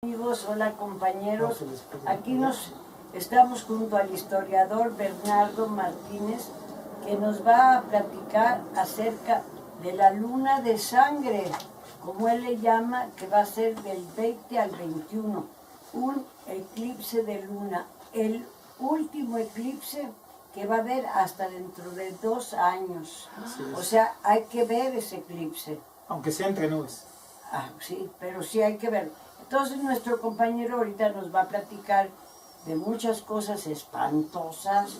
Amigos, hola compañeros, aquí nos estamos junto al historiador Bernardo Martínez, que nos va a platicar acerca de la luna de sangre, como él le llama, que va a ser del 20 al 21, un eclipse de luna, el último eclipse que va a haber hasta dentro de 2 años. O sea, hay que ver ese eclipse. Aunque sea entre nubes. Ah, sí, pero sí hay que verlo. Entonces nuestro compañero ahorita nos va a platicar de muchas cosas espantosas,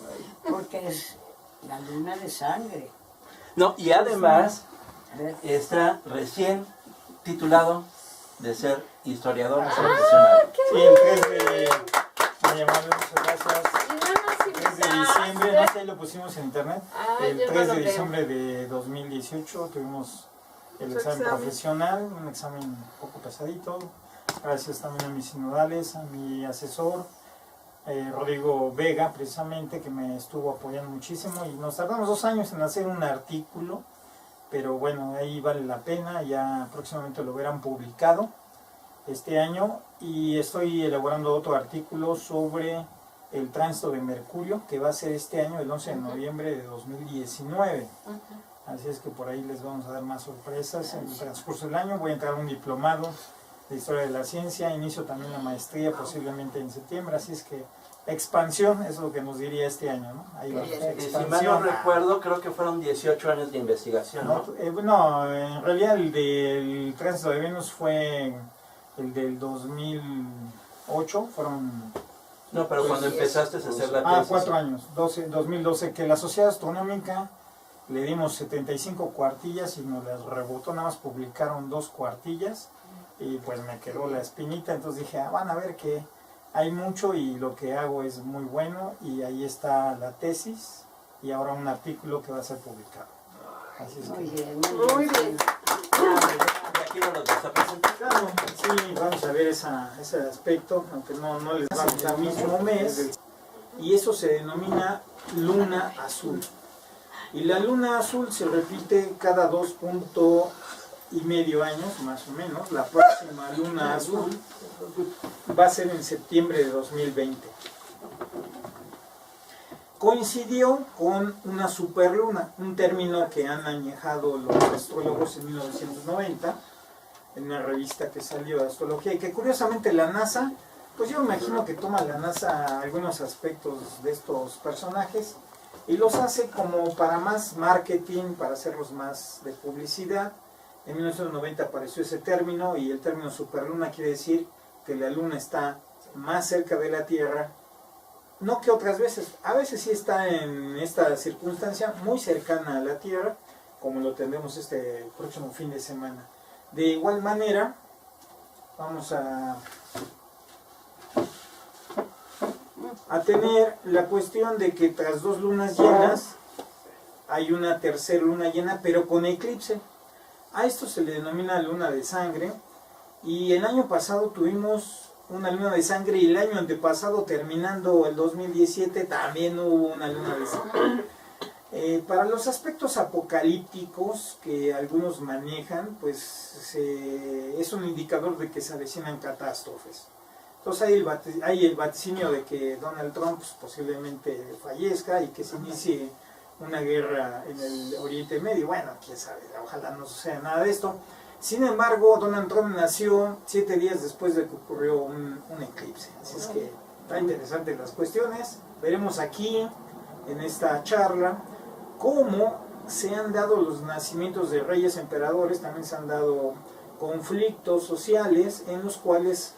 porque es la luna de sangre. No, y además está recién titulado de ser historiador profesional. Sí, el 3 de muchas gracias. 3 de diciembre, no sé, lo pusimos en internet. El 3 de diciembre de 2018 tuvimos el examen profesional, un examen un poco pesadito. Gracias también a mis sinodales, a mi asesor, Rodrigo Vega, precisamente, que me estuvo apoyando muchísimo. Y nos tardamos 2 años en hacer un artículo, pero bueno, ahí vale la pena. Ya próximamente lo verán publicado este año. Y estoy elaborando otro artículo sobre el tránsito de Mercurio, que va a ser este año, el 11 de noviembre de 2019. Así es que por ahí les vamos a dar más sorpresas en el transcurso del año. Voy a entrar a un diplomado de Historia de la Ciencia, inicio también la maestría posiblemente en septiembre, así es que expansión es lo que nos diría este año, ¿no? Ahí va, Si mal no recuerdo, creo que fueron 18 años de investigación, ¿no? No, en realidad el del tránsito de Venus fue el del 2008, fueron... No, pero cuando empezaste a hacer la tesis. 4 años, 2012, que la Sociedad Astronómica le dimos 75 cuartillas y nos las rebotó, nada más publicaron 2 cuartillas y pues me quedó la espinita, entonces dije, van a ver que hay mucho y lo que hago es muy bueno, y ahí está la tesis y ahora un artículo que va a ser publicado. Así es Muy que... bien, muy bien. Y aquí no nos está presentando. Sí, vamos a ver ese aspecto, aunque no les va a gustar mismo mes, y eso se denomina luna azul. Y la luna azul se repite cada 2,5 años, más o menos. La próxima luna azul va a ser en septiembre de 2020. Coincidió con una superluna, un término que han añejado los astrólogos en 1990, en una revista que salió de astrología, y que curiosamente la NASA, pues yo me imagino que toma la NASA algunos aspectos de estos personajes y los hace como para más marketing, para hacerlos más de publicidad. En 1990 apareció ese término, y el término superluna quiere decir que la luna está más cerca de la Tierra, no que otras veces, a veces sí está en esta circunstancia muy cercana a la Tierra, como lo tendremos este próximo fin de semana. De igual manera, vamos a tener la cuestión de que tras 2 lunas llenas hay una tercera luna llena, pero con eclipse. A esto se le denomina luna de sangre, y el año pasado tuvimos una luna de sangre, y el año antepasado, terminando el 2017, también hubo una luna de sangre. Para los aspectos apocalípticos que algunos manejan, pues es un indicador de que se avecinan catástrofes. Entonces hay el vaticinio de que Donald Trump pues, posiblemente fallezca y que se inicie una guerra en el Oriente Medio. Bueno, quién sabe, ojalá no suceda nada de esto. Sin embargo, Donald Trump nació 7 días después de que ocurrió un eclipse. Así es que está interesante las cuestiones. Veremos aquí, en esta charla, cómo se han dado los nacimientos de reyes emperadores. También se han dado conflictos sociales en los cuales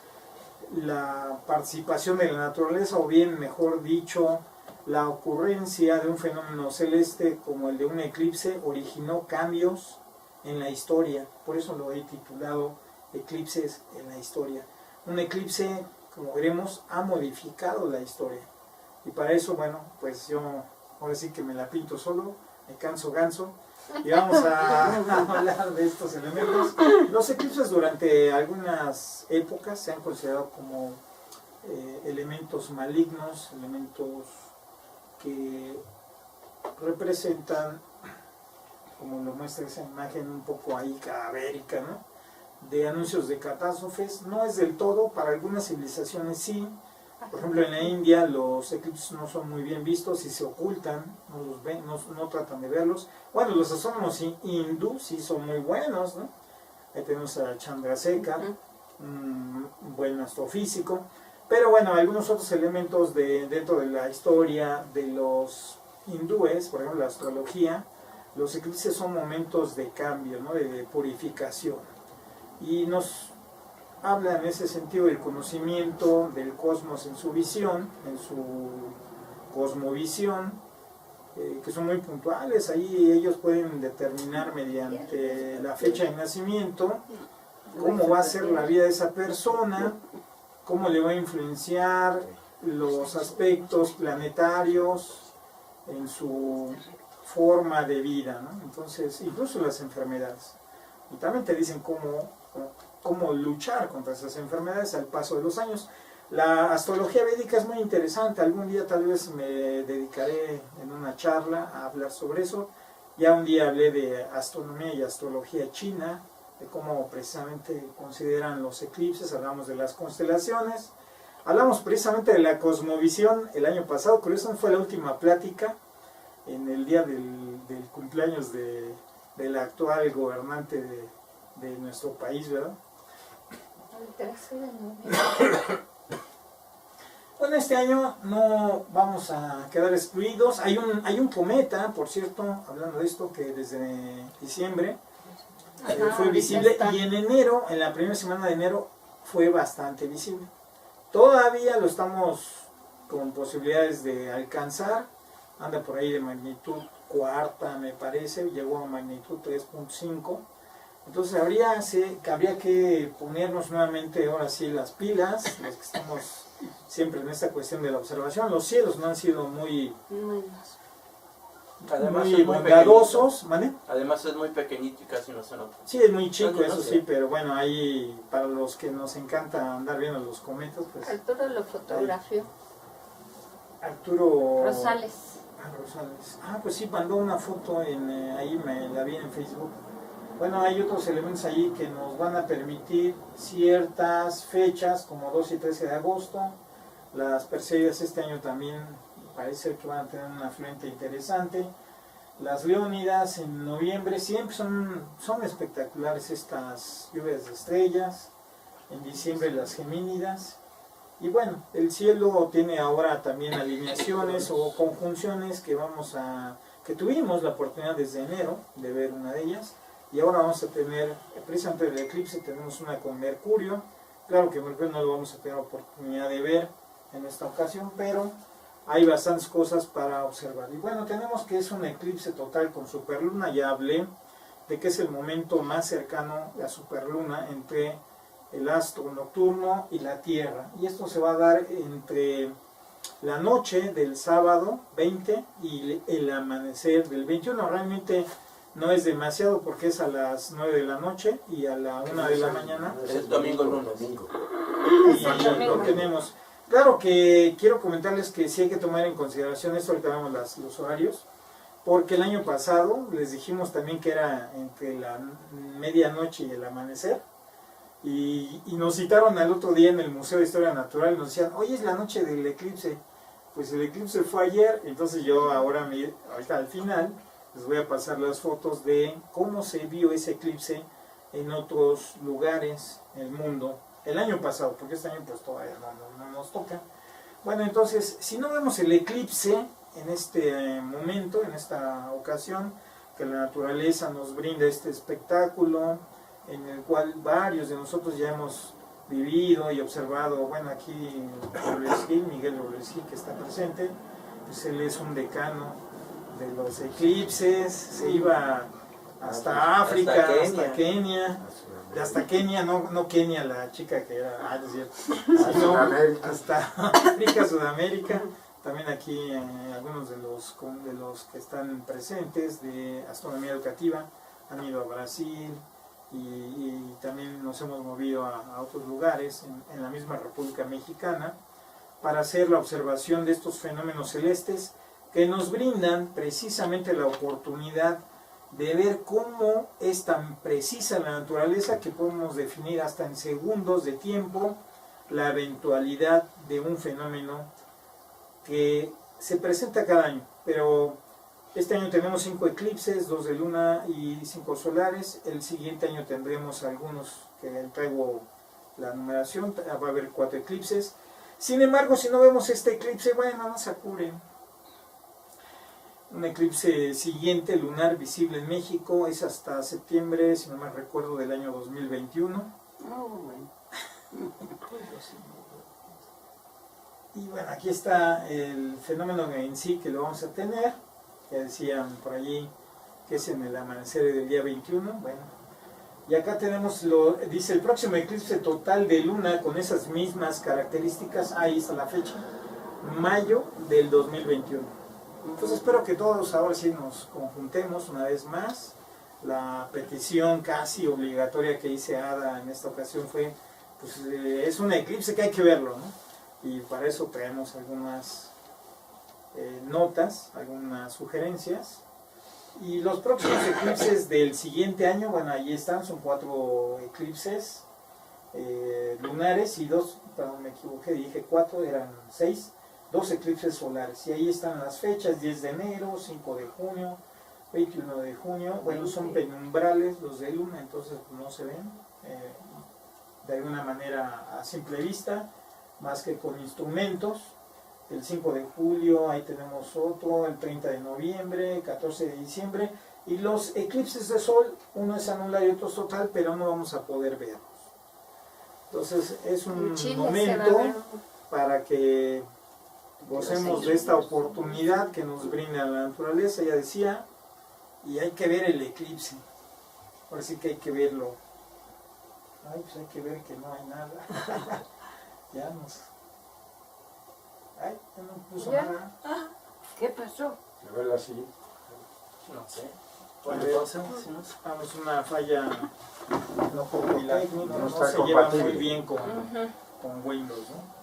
la participación de la naturaleza, o bien, mejor dicho, la ocurrencia de un fenómeno celeste como el de un eclipse, originó cambios en la historia. Por eso lo he titulado Eclipses en la Historia. Un eclipse, como veremos, ha modificado la historia. Y para eso, bueno, pues yo ahora sí que me la pinto solo, me canso ganso, y vamos a hablar de estos elementos. Los eclipses durante algunas épocas se han considerado como elementos malignos, elementos que representan, como lo muestra esa imagen un poco ahí cadavérica, ¿no? de anuncios de catástrofes. No es del todo, para algunas civilizaciones sí. Por ejemplo, en la India los eclipses no son muy bien vistos y se ocultan, no los ven, no tratan de verlos. Bueno, los astrónomos hindú sí son muy buenos, ¿no? Ahí tenemos a Chandrasekhar, un buen astrofísico. Pero bueno, algunos otros elementos dentro de la historia de los hindúes, por ejemplo la astrología, los eclipses son momentos de cambio, ¿no? De purificación. Y nos habla en ese sentido del conocimiento del cosmos en su visión, en su cosmovisión, que son muy puntuales. Ahí ellos pueden determinar mediante la fecha de nacimiento cómo va a ser la vida de esa persona, cómo le va a influenciar los aspectos planetarios en su forma de vida, ¿no? Entonces, incluso las enfermedades. Y también te dicen cómo luchar contra esas enfermedades al paso de los años. La astrología védica es muy interesante. Algún día tal vez me dedicaré en una charla a hablar sobre eso. Ya un día hablé de astronomía y astrología china, de cómo precisamente consideran los eclipses. Hablamos de las constelaciones, hablamos precisamente de la cosmovisión el año pasado. Curiosamente fue la última plática en el día del cumpleaños del actual gobernante de nuestro país, ¿verdad? Bueno, este año no vamos a quedar excluidos. Hay un cometa, por cierto, hablando de esto, que desde diciembre fue visible, y en enero, en la primera semana de enero, fue bastante visible. Todavía lo estamos con posibilidades de alcanzar. Anda por ahí de magnitud cuarta, me parece, llegó a magnitud 3.5. Entonces habría que ponernos nuevamente ahora sí las pilas, los que estamos siempre en esta cuestión de la observación. Los cielos no han sido muy bondadosos, ¿vale? Además es muy pequeñito y casi no se nota. Sí, es muy chico, eso sí, pero bueno, ahí para los que nos encanta andar viendo los cometas, pues... Arturo lo fotografió. Arturo... Rosales. Rosales. Pues sí, mandó una foto, ahí me la vi en Facebook. Bueno, hay otros elementos ahí que nos van a permitir ciertas fechas, como 2 y 13 de agosto. Las Perseidas este año también parece que van a tener un afluente interesante. Las Leónidas en noviembre, siempre son espectaculares estas lluvias de estrellas. En diciembre las Gemínidas. Y bueno, el cielo tiene ahora también alineaciones o conjunciones que tuvimos la oportunidad desde enero de ver una de ellas. Y ahora vamos a tener, precisamente el eclipse, tenemos una con Mercurio. Claro que Mercurio no lo vamos a tener oportunidad de ver en esta ocasión, pero hay bastantes cosas para observar. Y bueno, tenemos que es un eclipse total con superluna. Ya hablé de que es el momento más cercano a la superluna entre el astro nocturno y la Tierra. Y esto se va a dar entre la noche del sábado 20 y el amanecer del 21. Realmente no es demasiado porque es a las 9 de la noche y a la 1 de la mañana. Es el domingo, lunes. Y lo tenemos. Claro que quiero comentarles que sí hay que tomar en consideración esto, ahorita vemos los horarios, porque el año pasado les dijimos también que era entre la medianoche y el amanecer, y nos citaron al otro día en el Museo de Historia Natural y nos decían, hoy es la noche del eclipse. Pues el eclipse fue ayer. Entonces yo ahorita al final les voy a pasar las fotos de cómo se vio ese eclipse en otros lugares del mundo el año pasado, porque este año pues todavía no nos toca. Bueno, entonces, si no vemos el eclipse en este momento, en esta ocasión, que la naturaleza nos brinda este espectáculo, en el cual varios de nosotros ya hemos vivido y observado. Bueno, aquí Miguel Robles Gil, que está presente, pues él es un decano de los eclipses, se iba hasta África, hasta Kenia, no Kenia la chica que era, es cierto, sino hasta África, Sudamérica. También aquí algunos de los que están presentes de astronomía educativa han ido a Brasil, y también nos hemos movido a otros lugares en la misma República Mexicana para hacer la observación de estos fenómenos celestes que nos brindan precisamente la oportunidad de ver cómo es tan precisa la naturaleza que podemos definir hasta en segundos de tiempo la eventualidad de un fenómeno que se presenta cada año. Pero este año tenemos 5 eclipses, 2 de luna y 5 solares. El siguiente año tendremos algunos que traigo la numeración, va a haber 4 eclipses. Sin embargo, si no vemos este eclipse, bueno, no se apuren. Un eclipse siguiente, lunar, visible en México, es hasta septiembre, si no me recuerdo, del año 2021. Y bueno, aquí está el fenómeno en sí que lo vamos a tener. Ya decían por allí que es en el amanecer del día 21. Bueno, y acá tenemos, dice el próximo eclipse total de luna con esas mismas características. Ahí está la fecha, mayo del 2021. Entonces espero que todos ahora sí nos conjuntemos una vez más. La petición casi obligatoria que hice a Ada en esta ocasión fue, pues es un eclipse que hay que verlo, ¿no? Y para eso traemos algunas notas, algunas sugerencias. Y los próximos eclipses del siguiente año, bueno, ahí están, son 4 eclipses lunares y 2, perdón, me equivoqué, dije 4, eran 6, 2 eclipses solares. Y ahí están las fechas, 10 de enero, 5 de junio, 21 de junio. Bueno, son penumbrales los de luna, entonces no se ven de alguna manera a simple vista, más que con instrumentos. El 5 de julio, ahí tenemos otro, el 30 de noviembre, 14 de diciembre, y los eclipses de sol, uno es anular y otro es total, pero no vamos a poder verlos. Entonces es un momento para que gocemos de esta oportunidad que nos brinda la naturaleza, ya decía, y hay que ver el eclipse. Ahora sí que hay que verlo. Ay, pues hay que ver que no hay nada. Ya nos... Ay, ya no puso nada. ¿Qué pasó? A ver así. No sé. Bueno, vamos una falla no No no está se lleva compatible. muy bien con Windows, ¿no?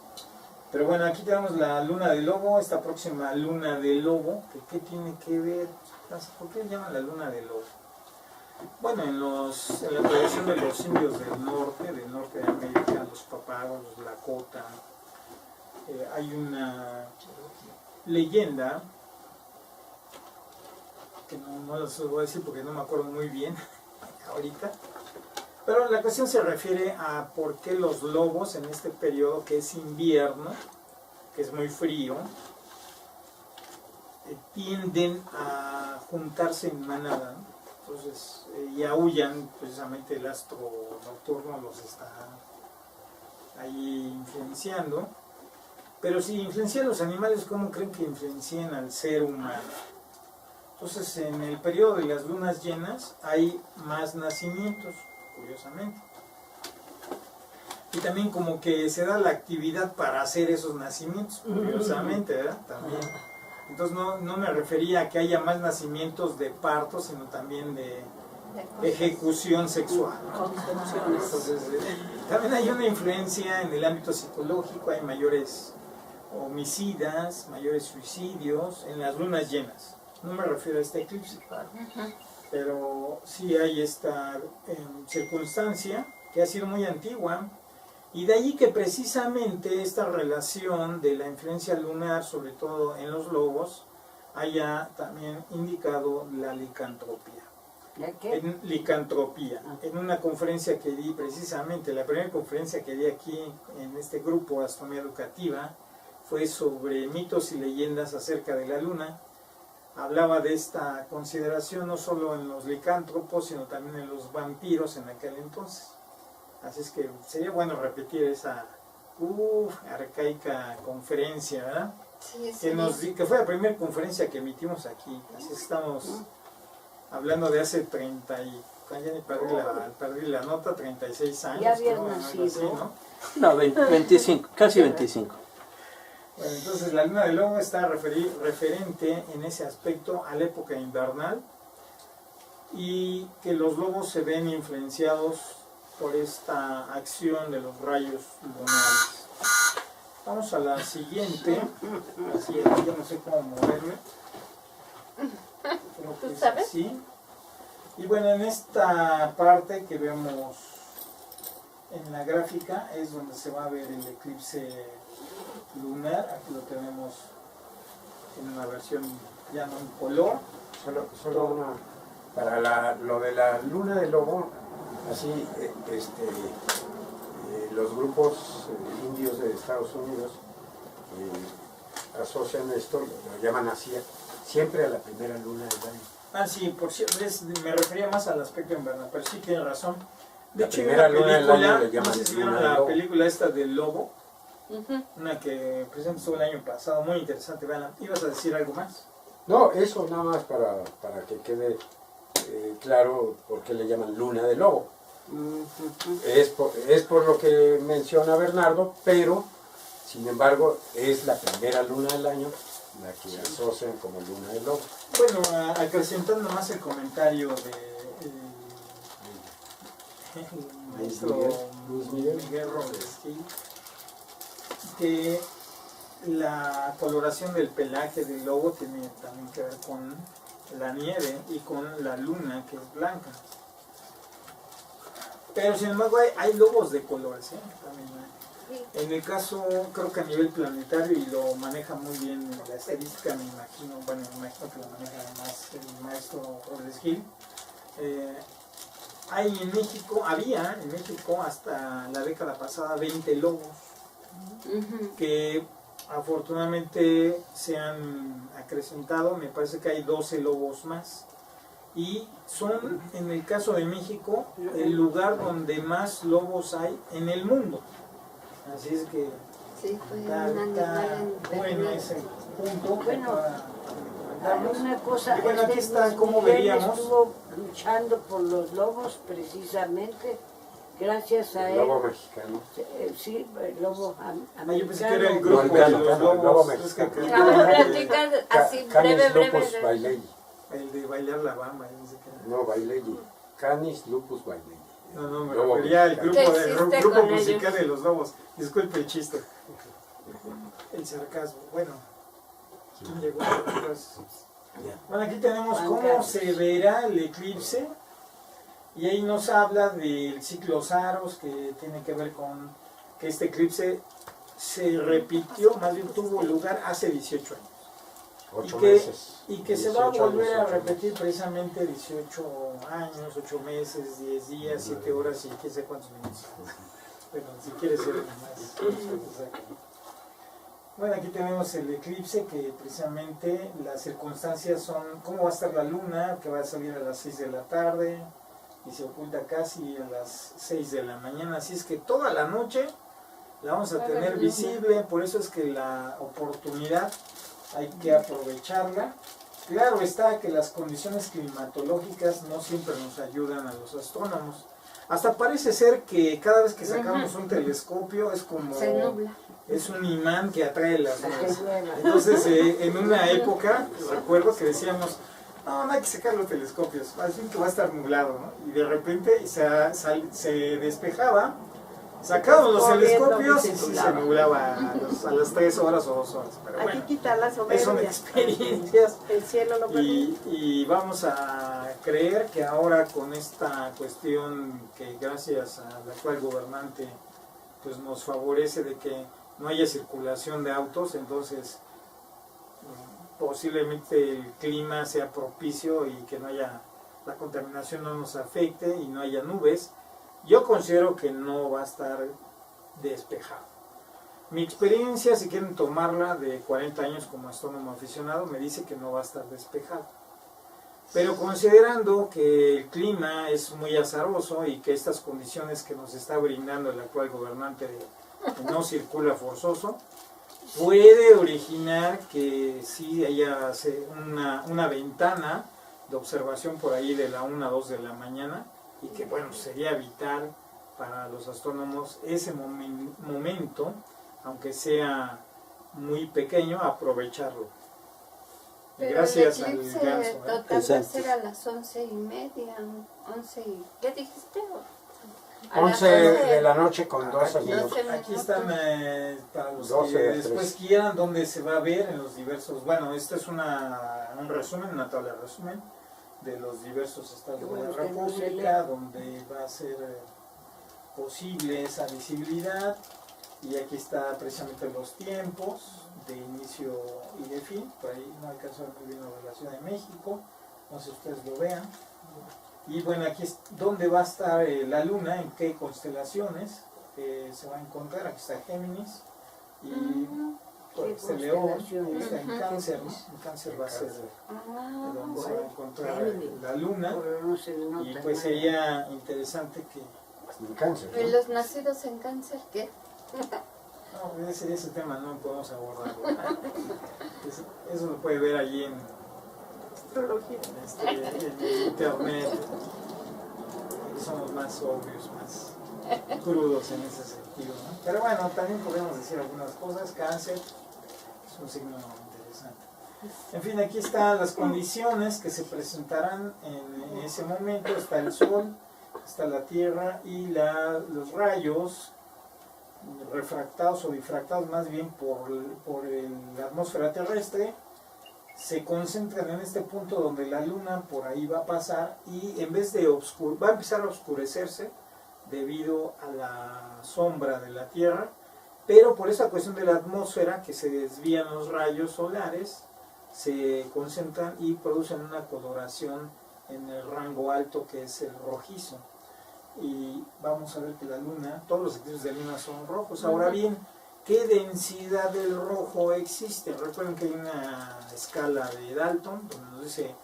Pero bueno, aquí tenemos la luna de lobo, esta próxima luna de lobo, ¿qué tiene que ver? ¿Por qué llaman la luna de lobo? Bueno, en la tradición de los indios del norte de América, los papagos, los lakota, hay una leyenda que no las voy a decir porque no me acuerdo muy bien ahorita, pero la cuestión se refiere a por qué los lobos en este periodo que es invierno, que es muy frío, tienden a juntarse en manada, ¿no? Entonces, y aúllan, precisamente el astro nocturno los está ahí influenciando. Pero si influencian a los animales, ¿cómo creen que influencian al ser humano? Entonces, en el periodo de las lunas llenas hay más nacimientos, curiosamente. Y también como que se da la actividad para hacer esos nacimientos, curiosamente, ¿verdad? También. Entonces no me refería a que haya más nacimientos de parto, sino también de ejecución sexual, ¿no? Entonces, también hay una influencia en el ámbito psicológico, hay mayores homicidas, mayores suicidios en las lunas llenas. No me refiero a este eclipse, pero sí hay esta circunstancia que ha sido muy antigua, y de allí que precisamente esta relación de la influencia lunar, sobre todo en los lobos, haya también indicado la licantropía. ¿La qué? Licantropía. En una conferencia que di precisamente, la primera conferencia que di aquí en este grupo Astronomía Educativa, fue sobre mitos y leyendas acerca de la luna. Hablaba de esta consideración no solo en los licántropos, sino también en los vampiros en aquel entonces. Así es que sería bueno repetir esa arcaica conferencia, ¿verdad? Sí, Que fue la primera conferencia que emitimos aquí. Así es que estamos hablando de hace 30 y... Ya ni perdí la nota, 36 años. Ya habías creo, nacido. así, ¿no? No, 25, casi 25. Bueno, entonces la luna de lobo está referente en ese aspecto a la época invernal, y que los lobos se ven influenciados por esta acción de los rayos lunares. Vamos a la siguiente. Así es, yo no sé cómo moverme. Creo que ¿Tú es sabes? así. Y bueno, en esta parte que vemos en la gráfica es donde se va a ver el eclipse lunar. Aquí lo tenemos en una versión ya no en color. Solo una, para lo de la luna de lobo, así los grupos indios de Estados Unidos asocian esto, lo llaman así, siempre a la primera luna del año. Ah, sí, por cierto, me refería más al aspecto invernal, pero sí tiene razón. De La hecho, hay primera una luna del película, año le llaman no sé si luna vieron del la lobo. película esta del lobo, una que precisamente estuvo el año pasado, muy interesante, vean. ¿Ibas a decir algo más? No, eso nada más para que quede claro por qué le llaman luna de lobo. Es por lo que menciona Bernardo, pero sin embargo es la primera luna del año la que asocian como luna de lobo. Bueno, acrecentando más el comentario de el maestro Luis Miguel. Miguel Robleski, que la coloración del pelaje del lobo tiene también que ver con la nieve y con la luna, que es blanca. Pero sin embargo hay lobos de colores, también hay. En el caso, creo que a nivel planetario, y lo maneja muy bien la estadística, me imagino que lo maneja más el maestro Robles Gil. Había en México hasta la década pasada 20 lobos que afortunadamente se han acrecentado. Me parece que hay 12 lobos más. Y son, en el caso de México, el lugar donde más lobos hay en el mundo. Así es que Sí, fue está un animal en bueno ese punto. Bueno, Damos. una cosa, Y bueno, aquí está Luis cómo Miguel veríamos. estuvo luchando por los lobos precisamente, gracias a El él. lobo mexicano. Sí, el lobo Yo pensé que era el americano. grupo de No, los el lobo lobos. mexicano. Es que A ver, platica así, Canis breve. lupus bailei. el de bailar la bamba, no sé qué. No, bailei. Canis lupus bailei. No, me Lobo refería al mexicano. grupo, ¿Qué hiciste grupo con musical ellos? de los lobos. Disculpe el chiste. El sarcasmo. Bueno, ¿quién llegó después? Bueno, aquí tenemos Juan cómo Carlos. se verá el eclipse. Y ahí nos habla del ciclo Saros, que tiene que ver con que este eclipse se repitió, más bien tuvo lugar hace 18 años. 8 y que, meses. y que se va a 18 volver años, a 8 repetir precisamente 18 años, 8 meses, 10 días, 7 horas y quién sé cuántos minutos. Bueno, si quieres ser más. Bueno, aquí tenemos el eclipse, que precisamente las circunstancias son cómo va a estar la luna, que va a salir a las 6 de la tarde y se oculta casi a las 6 de la mañana, así es que toda la noche la vamos a tener visible, por eso es que la oportunidad hay que aprovecharla. Claro está que las condiciones climatológicas no siempre nos ayudan a los astrónomos. Hasta parece ser que cada vez que sacamos un telescopio es como... Se nubla. Es un imán que atrae las Que nubes. llueva. Entonces, en una época, recuerdo que decíamos, no hay que sacar los telescopios, más bien que va a estar nublado, ¿no? Y de repente se despejaba, sacábamos los telescopios y sí se nublaba a las 3 horas o 2 horas. Pero Hay bueno, que quitar la son soberbia. experiencias. El cielo lo permite. Y vamos a creer que ahora con esta cuestión que gracias al actual gobernante pues nos favorece de que no haya circulación de autos, entonces posiblemente el clima sea propicio y que no haya, la contaminación no nos afecte y no haya nubes. Yo considero que no va a estar despejado. Mi experiencia, si quieren tomarla de 40 años como astrónomo aficionado, me dice que no va a estar despejado. Pero considerando que el clima es muy azaroso y que estas condiciones que nos está brindando el actual gobernante de no circula forzoso, puede originar que sí haya una ventana de observación por ahí de la 1 a 2 de la mañana y que bueno, sería vital para los astrónomos ese momento, aunque sea muy pequeño, aprovecharlo. Pero Gracias el al eclipse ganso. total va a Exacto. ser a las 11:30, 11 y... ¿Qué dijiste? A 11 las de la noche con 12 Aquí, minutos. aquí están para los 12 que a después 3. quieran donde se va a ver en los diversos. Bueno, esto es un resumen, una tabla de resumen de los diversos estados Qué de la bueno que no se República, donde va a ser posible esa visibilidad. Y aquí está precisamente los tiempos de inicio y de fin. Por ahí no alcanzó a ver muy bien lo de la Ciudad de México, no sé si ustedes lo vean. Y bueno, aquí es donde va a estar la luna, en qué constelaciones se va a encontrar. Aquí está Géminis y por qué este León, constelaciones. está en Cáncer, ¿no? En Cáncer va a ser donde se va a bueno, encontrar Géminis. la luna. Pero no se le nota Y pues nada. sería interesante que... En Cáncer, ¿Y ¿no? los nacidos en cáncer qué? No, ese tema no podemos abordarlo. Eso lo puede ver allí en en internet. Somos más obvios, más crudos en ese sentido, ¿no? Pero bueno, también podemos decir algunas cosas. Cáncer es un signo interesante. En fin, aquí están las condiciones que se presentarán en ese momento. Está el Sol, está la Tierra y los rayos refractados o difractados más bien por la atmósfera terrestre se concentran en este punto donde la luna por ahí va a pasar y en vez de va a empezar a oscurecerse debido a la sombra de la Tierra, pero por esa cuestión de la atmósfera que se desvían los rayos solares, se concentran y producen una coloración en el rango alto que es el rojizo. Y vamos a ver que la luna, todos los eclipses de luna son rojos. Ahora bien, ¿qué densidad del rojo existe? Recuerden que hay una escala de Dalton donde nos dice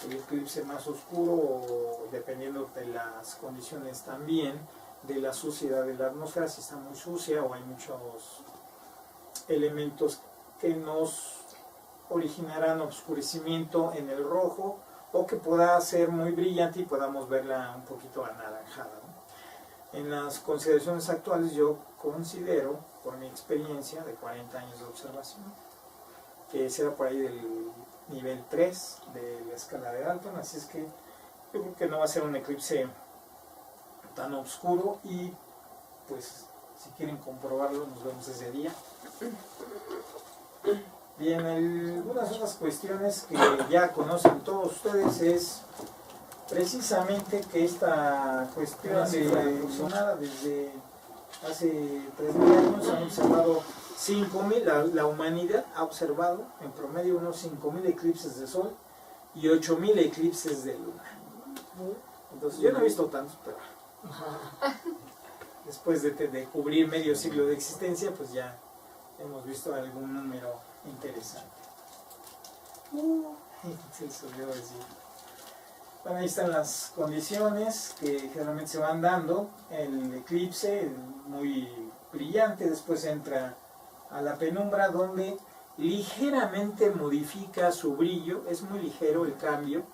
el eclipse más oscuro, o dependiendo de las condiciones también, de la suciedad de la atmósfera, si está muy sucia o hay muchos elementos que nos originarán oscurecimiento en el rojo, o que pueda ser muy brillante y podamos verla un poquito anaranjada, ¿no? En las consideraciones actuales yo considero, por mi experiencia de 40 años de observación, que será por ahí del nivel 3 de la escala de Dalton, así es que yo creo que no va a ser un eclipse tan oscuro y pues si quieren comprobarlo nos vemos ese día. Bien, algunas otras cuestiones que ya conocen todos ustedes es precisamente que esta cuestión de sonada desde hace 3.000 años han observado 5.000, la humanidad ha observado en promedio unos 5.000 eclipses de sol y 8.000 eclipses de luna. Entonces yo no he visto tantos, pero después de cubrir medio siglo de existencia, pues ya hemos visto algún número interesante. Se les olvidó decir. Bueno, ahí están las condiciones que generalmente se van dando. El eclipse muy brillante, después entra a la penumbra donde ligeramente modifica su brillo, es muy ligero el cambio.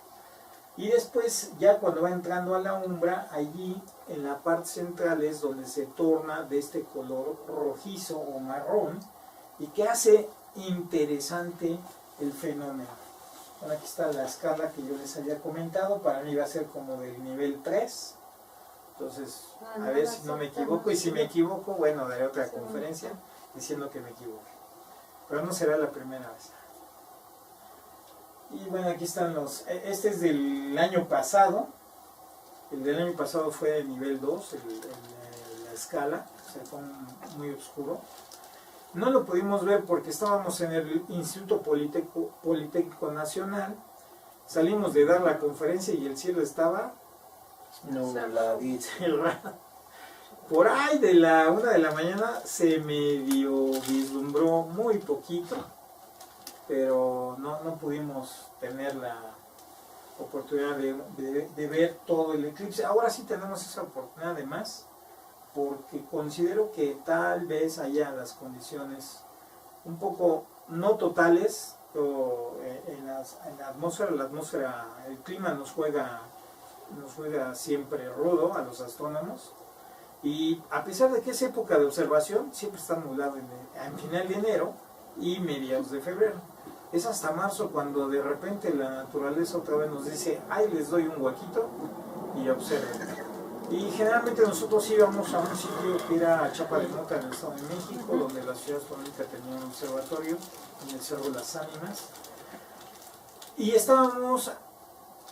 Y después, ya cuando va entrando a la umbra, allí en la parte central es donde se torna de este color rojizo o marrón, y que hace interesante el fenómeno. Bueno, aquí está la escala que yo les había comentado, para mí va a ser como del nivel 3, entonces a ver si no me equivoco, y si me equivoco, bueno, daré otra conferencia diciendo que me equivoqué, pero no será la primera vez. Y bueno, aquí están este es del año pasado, el del año pasado fue de nivel 2, la escala, o sea, fue muy oscuro. No lo pudimos ver porque estábamos en el Instituto Politécnico Nacional, salimos de dar la conferencia y el cielo estaba nubladito. Por ahí de la 1 de la mañana se medio vislumbró muy poquito, pero no pudimos tener la oportunidad de ver todo el eclipse. Ahora sí tenemos esa oportunidad de más, porque considero que tal vez haya las condiciones un poco no totales, pero en la atmósfera, el clima nos juega siempre rudo a los astrónomos, y a pesar de que es época de observación, siempre está nublado en final de enero y mediados de febrero. Es hasta marzo cuando de repente la naturaleza otra vez nos dice, ay, les doy un huequito y observen. Y generalmente nosotros íbamos a un sitio que era Chapa de Mota, en el Estado de México, donde la ciudad astronómica tenía un observatorio en el Cerro de las Ánimas, y estábamos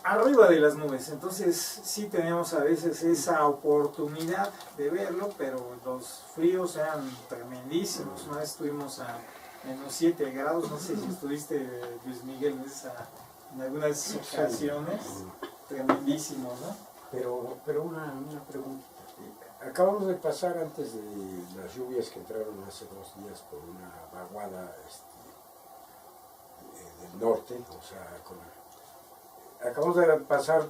arriba de las nubes. Entonces sí tenemos a veces esa oportunidad de verlo, pero los fríos eran tremendísimos. Una vez estuvimos a -7 grados, no sé si estuviste, Luis Miguel, en algunas ocasiones, tremendísimos, ¿no? Pero una pregunta. Acabamos de pasar antes de las lluvias que entraron hace 2 días por una vaguada del norte, o sea, acabamos de pasar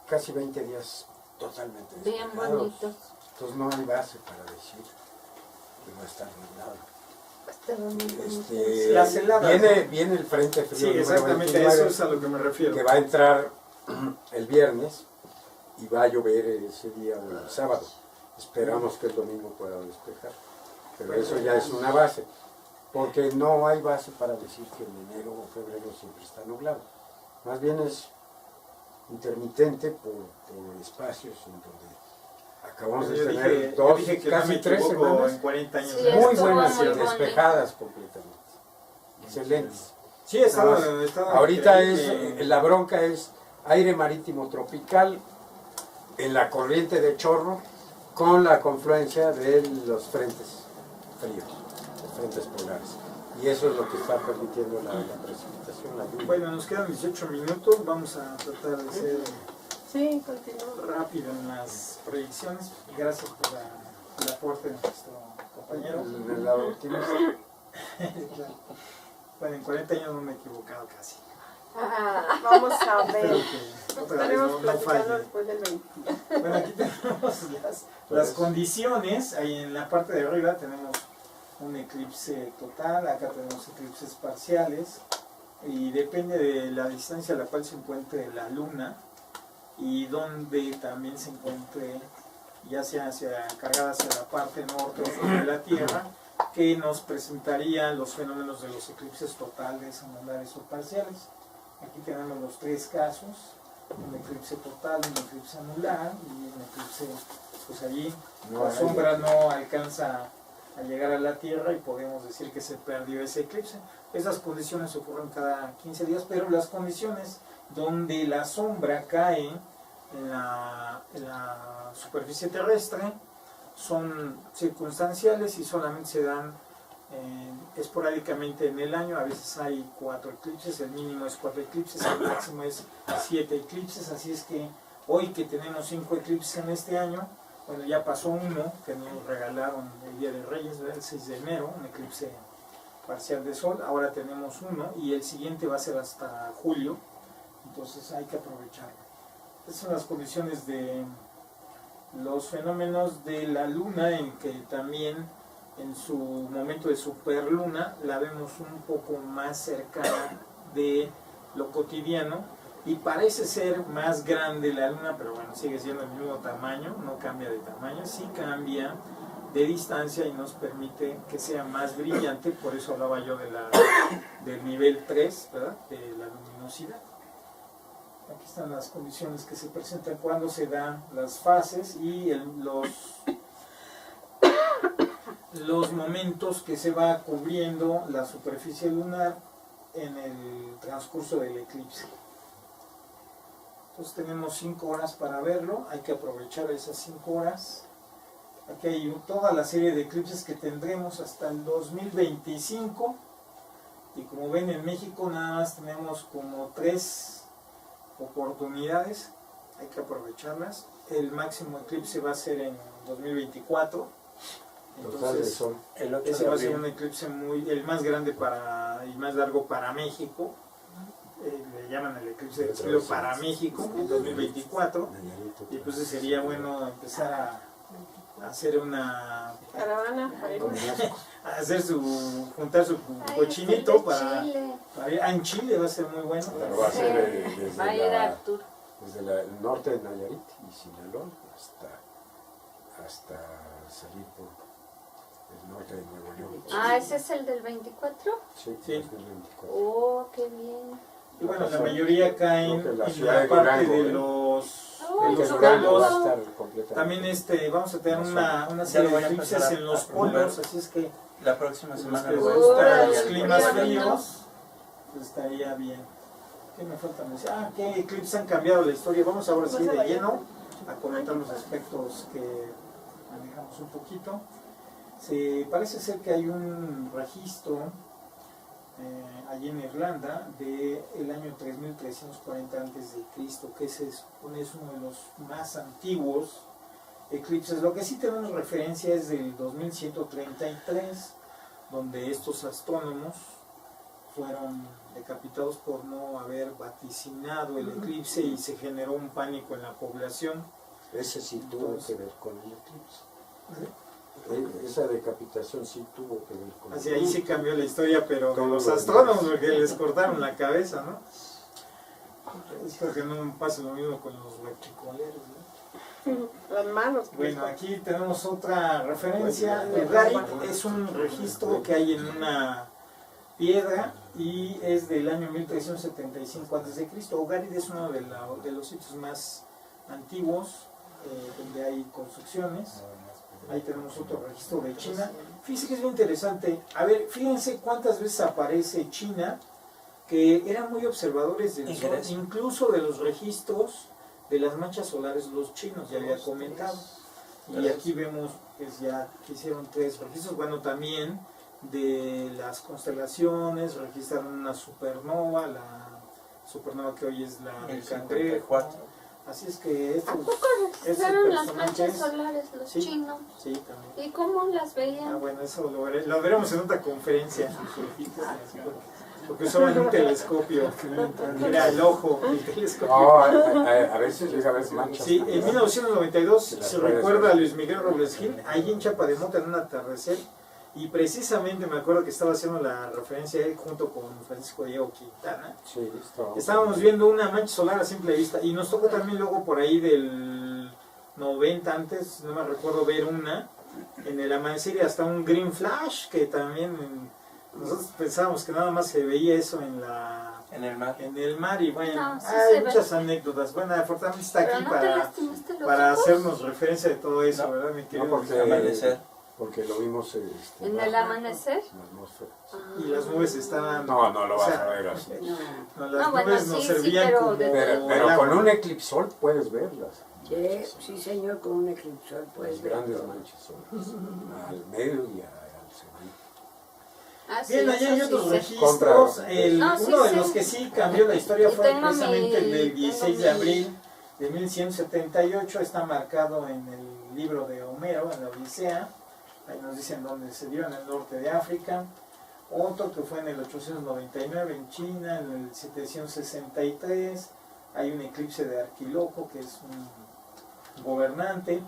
casi 20 días totalmente Bien despejados. bonitos. Entonces no hay base para decir que va a estar nublado. Estaban muy bonitos. Las heladas, Viene el frente frío Sí, número exactamente, 29, eso es a lo que me refiero. que va a entrar el viernes y va a llover ese día o el sábado. Esperamos que el domingo pueda despejar, pero eso ya es una base, porque no hay base para decir que en enero o febrero siempre está nublado. Más bien es intermitente por espacios en donde acabamos de tener yo dije que casi no me 3 equivoco, semanas en 40 años. Sí, muy estuvo buenas muy y bonito. despejadas completamente, excelentes. Sí, Nada más, estaba ahorita increíble. la bronca es aire marítimo tropical en la corriente de chorro con la confluencia de los frentes fríos, los frentes polares. Y eso es lo que está permitiendo la precipitación, la lluvia. Bueno, nos quedan 18 minutos, vamos a tratar de ser Sí, continúa. rápido en las proyecciones. Gracias por el aporte de nuestro compañero. El lado optimista. Bueno, en 40 años no me he equivocado casi. Vamos a Espero ver. que otra vez Estaremos no platicando falle. después del 20. Bueno, aquí tenemos las condiciones. Ahí en la parte de arriba tenemos un eclipse total, acá tenemos eclipses parciales, y depende de la distancia a la cual se encuentre la luna y donde también se encuentre, ya sea cargada hacia la parte norte o sobre la Tierra, que nos presentarían los fenómenos de los eclipses totales, anulares o parciales. Aquí tenemos los 3 casos: un eclipse total, un eclipse anular y un eclipse, pues allí la sombra no alcanza a llegar a la Tierra y podemos decir que se perdió ese eclipse. Esas condiciones ocurren cada 15 días, pero las condiciones donde la sombra cae en la superficie terrestre son circunstanciales y solamente se dan esporádicamente en el año. A veces hay 4 eclipses, el mínimo es 4 eclipses, el máximo es 7 eclipses, así es que hoy que tenemos 5 eclipses en este año, bueno, ya pasó uno que nos regalaron el Día de Reyes, el 6 de enero, un eclipse parcial de sol. Ahora tenemos uno y el siguiente va a ser hasta julio, entonces hay que aprovecharlo. Estas son las condiciones de los fenómenos de la luna, en que también en su momento de superluna la vemos un poco más cercana de lo cotidiano y parece ser más grande la luna, pero bueno, sigue siendo el mismo tamaño, no cambia de tamaño, sí cambia de distancia y nos permite que sea más brillante. Por eso hablaba yo del nivel 3, ¿verdad?, de la luminosidad. Aquí están las condiciones que se presentan cuando se dan las fases y los momentos que se va cubriendo la superficie lunar en el transcurso del eclipse. Entonces tenemos 5 horas para verlo, hay que aprovechar esas 5 horas. Aquí hay toda la serie de eclipses que tendremos hasta el 2025 y como ven, en México nada más tenemos como 3 oportunidades, hay que aprovecharlas. El máximo eclipse va a ser en 2024, entonces El 8 ese de va a ser abril. un eclipse el más grande y más largo para México. Le llaman el eclipse del cielo para México en 2024, y pues sería bueno empezar a hacer una Caravana para ir. juntar su Ay, cochinito de para Chile. ir. En Chile va a ser muy bueno. Pero va a ser Va a ir Arturo. desde el norte de Nayarit y Sinaloa hasta salir por el norte de Nuevo León. Ah, ¿ese es el del 24? Sí, Sí. 2024. Oh, qué bien. Y bueno, la mayoría caen Creo que la en ciudad la de parte Durango, de ¿eh? los Oh, Que Durango. Durango va a polos. estar completamente. También vamos a tener una Ya serie lo de voy a eclipses empezar en los a probar. polos, así es que La próxima los semana que lo voy a les estar gustan Órale, los ahí. climas qué bonito. fríos, pues estaría bien. ¿Qué me falta? ¿Qué eclipses han cambiado la historia? Vamos ahora sí de lleno a comentar los aspectos que manejamos un poquito. Parece ser que hay un registro allí en Irlanda del año 3340 a.C., que ese es uno de los más antiguos eclipses. Lo que sí tenemos referencia es del 2133, donde estos astrónomos fueron decapitados por no haber vaticinado el eclipse y se generó un pánico en la población. Ese sí tuvo que ver con el eclipse. Esa decapitación sí tuvo que ver con el eclipse. Así ahí sí cambió la historia, pero de los astrónomos, porque les cortaron la cabeza, ¿no? Espero que no pase lo mismo con los huachicoleros, ¿no? Las manos. Bueno, aquí tenemos otra referencia. Ugarit es un registro que hay en una piedra y es del año 1375 a.C. Ugarit es uno de los sitios más antiguos donde hay construcciones. Ahí tenemos otro registro de China. Fíjense que es muy interesante. A ver, fíjense cuántas veces aparece China, que eran muy observadores del sol, incluso de los registros de las manchas solares, los chinos, ya había comentado. Y aquí vemos que ya hicieron 3 registros. Bueno, también de las constelaciones, registraron una supernova, la supernova que hoy es la del Cangrejo. Así es que estos registraron las manchas solares los chinos. Sí, también. ¿Y cómo las veían? Bueno, eso lo veremos en otra conferencia. Porque usaban un telescopio, era el ojo del telescopio. A veces llega a ver manchas. Sí, en 1992 se recuerda a Luis Miguel Robles Gil, ahí en Chiapa de Mota, en un atardecer, y precisamente me acuerdo que estaba haciendo la referencia a él junto con Francisco Diego Quintana. Sí, estábamos viendo una mancha solar a simple vista, y nos tocó también luego por ahí del 90 antes, no me recuerdo, ver una en el amanecer y hasta un green flash, que también nosotros pensábamos que nada más se veía eso en el mar y bueno, hay muchas anécdotas. Bueno, afortunadamente está aquí para hacernos referencia de todo eso, ¿verdad, mi querido? Porque lo vimos en el amanecer. Y las nubes estaban... No lo vas a ver así. No, las nubes nos servían como... Pero con un eclipsol puedes verlas. Sí, señor, con un eclipsol puedes ver. Grandes manchas solares. Al medio y al centro. Bien, allá hay otros registros. Uno de los que sí cambió la historia fue precisamente el del 16 de abril de 1178. Está marcado en el libro de Homero, en la Odisea. Ahí nos dicen dónde se dio, en el norte de África. Otro que fue en el 899 en China, en el 763. Hay un eclipse de Arquiloco, que es un gobernante.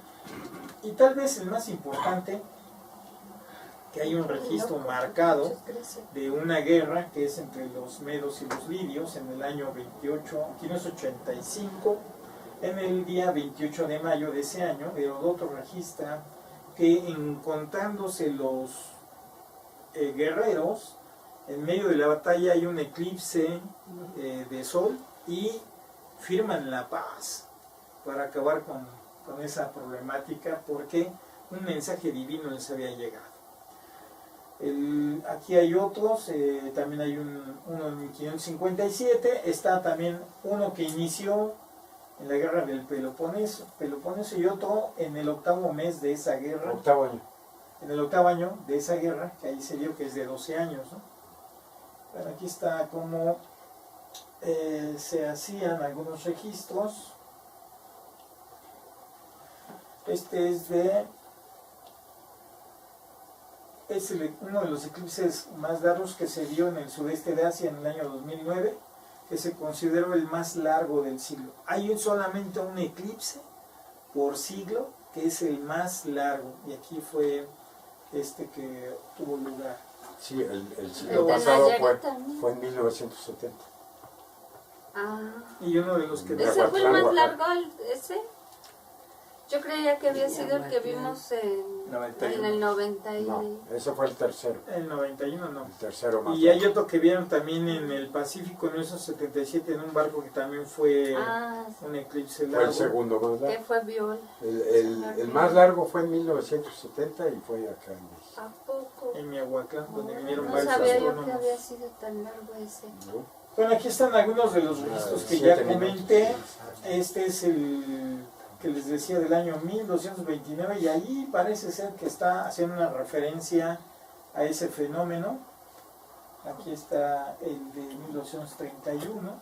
Y tal vez el más importante, que hay un registro marcado de una guerra que es entre los medos y los lidios en el año 585, en el día 28 de mayo de ese año. Heródoto registra que encontrándose los guerreros, en medio de la batalla hay un eclipse de sol y firman la paz para acabar con esa problemática, porque un mensaje divino les había llegado. Aquí hay otros, también hay uno en 1557, está también uno que inició en la guerra del Peloponeso y otro en el 8º mes de esa guerra. 8º año. En el 8º año de esa guerra, que ahí se vio que es de 12 años, ¿no? Bueno, aquí está cómo se hacían algunos registros. Este es uno de los eclipses más largos que se dio en el sudeste de Asia en el año 2009, que se consideró el más largo del siglo. Hay solamente un eclipse por siglo que es el más largo, y aquí fue que tuvo lugar. Sí, el siglo pasado fue en 1970. Y uno de los que... ¿Ese fue el más largo, ese? Yo creía que había sido el que vimos en el 91. No, ese fue el tercero. El 91 no. El tercero más Y hay otro que vieron también en el Pacífico en 1977 en un barco que también fue un eclipse largo. Fue el segundo más largo. Que fue Viol. El más largo fue en 1970 y fue acá en México. ¿A poco? En Miahuatlán, donde vinieron No varios sabía yo astrónomos. que había sido tan largo ese. ¿No? Bueno, aquí están algunos de los registros que ya comenté. Este es el que les decía del año 1229 y ahí parece ser que está haciendo una referencia a ese fenómeno. Aquí está el de 1231.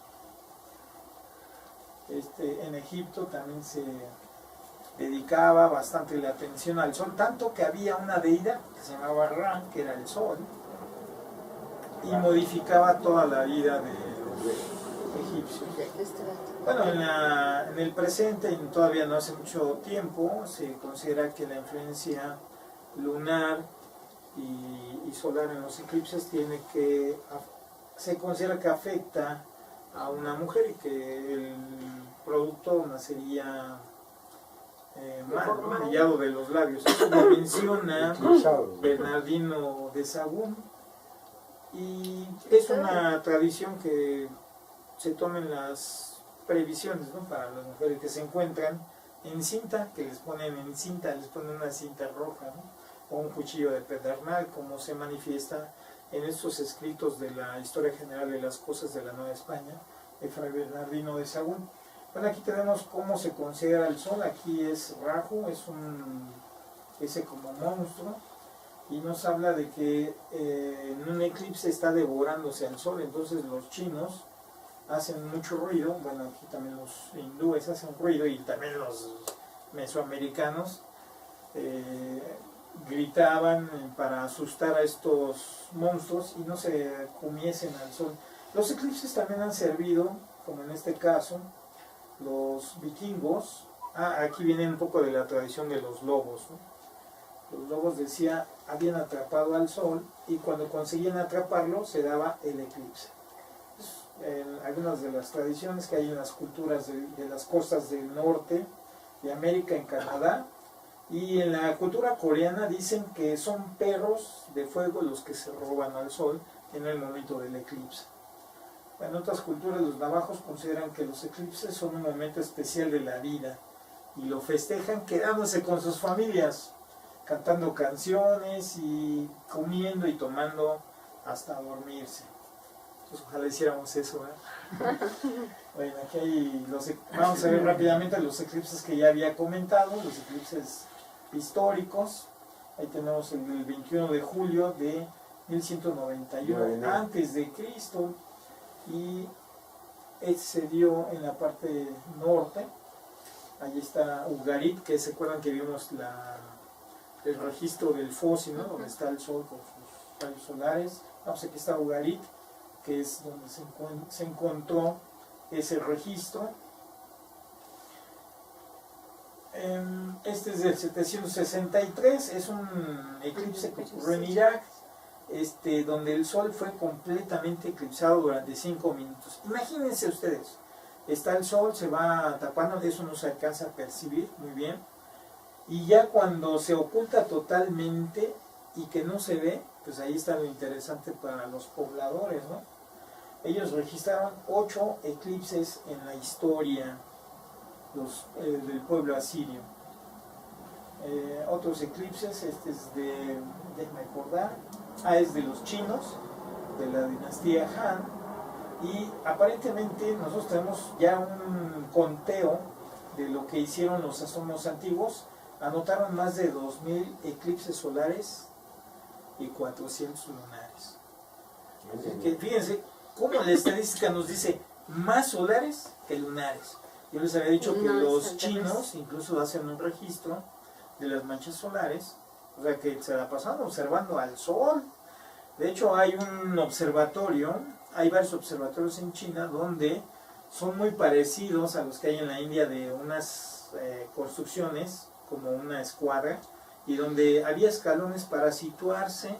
En Egipto también se dedicaba bastante la atención al sol, tanto que había una deidad que se llamaba Ra, que era el sol, y modificaba toda la vida de los egipcios. Bueno, en el presente, y todavía no hace mucho tiempo, se considera que la influencia lunar y solar en los eclipses se considera que afecta a una mujer y que el producto nacería mellado de los labios. Eso lo menciona Bernardino de Sahagún, y es una tradición que se tomen las previsiones, ¿no?, para las mujeres que se encuentran en cinta, que les ponen en cinta, les ponen una cinta roja, ¿no?, o un cuchillo de pedernal, como se manifiesta en estos escritos de la Historia General de las Cosas de la Nueva España, de Fray Bernardino de Sahagún. Bueno, aquí tenemos cómo se considera el sol. Aquí es Rahu, es ese como monstruo, y nos habla de que en un eclipse está devorándose al sol. Entonces los chinos hacen mucho ruido, bueno, aquí también los hindúes hacen ruido, y también los mesoamericanos gritaban para asustar a estos monstruos y no se comiesen al sol. Los eclipses también han servido, como en este caso, los vikingos. Aquí viene un poco de la tradición de los lobos, ¿no? Los lobos, decía, habían atrapado al sol, y cuando conseguían atraparlo se daba el eclipse. Algunas de las tradiciones que hay en las culturas de las costas del norte de América, en Canadá, y en la cultura coreana dicen que son perros de fuego los que se roban al sol en el momento del eclipse. En otras culturas, los navajos consideran que los eclipses son un momento especial de la vida y lo festejan quedándose con sus familias, cantando canciones y comiendo y tomando hasta dormirse. Entonces, ojalá hiciéramos eso, ¿eh? Bueno, aquí vamos a ver rápidamente los eclipses que ya había comentado, los eclipses históricos. Ahí tenemos el del 21 de julio de 1191 antes de Cristo, y se dio en la parte norte. Allí está Ugarit, que se acuerdan que vimos el registro del fósil, ¿no?, donde está el sol con sus rayos solares. Vamos, aquí está Ugarit, que es donde se encontró ese registro. Este es del 763, es un eclipse que ocurrió en Irak, donde el sol fue completamente eclipsado durante 5 minutos. Imagínense ustedes, está el sol, se va tapando, eso no se alcanza a percibir muy bien, y ya cuando se oculta totalmente y que no se ve, pues ahí está lo interesante para los pobladores, ¿no? Ellos registraron 8 eclipses en la historia del pueblo asirio. Otros eclipses, este es déjenme acordar, es de los chinos, de la dinastía Han, y aparentemente nosotros tenemos ya un conteo de lo que hicieron los astrónomos antiguos. Anotaron más de 2000 eclipses solares y 400 lunares. Que fíjense cómo la estadística nos dice más solares que lunares. Yo les había dicho que los chinos incluso hacen un registro de las manchas solares, o sea que se la pasan observando al sol. De hecho hay un observatorio, hay varios observatorios en China donde son muy parecidos a los que hay en la India, de unas construcciones como una escuadra, y donde había escalones para situarse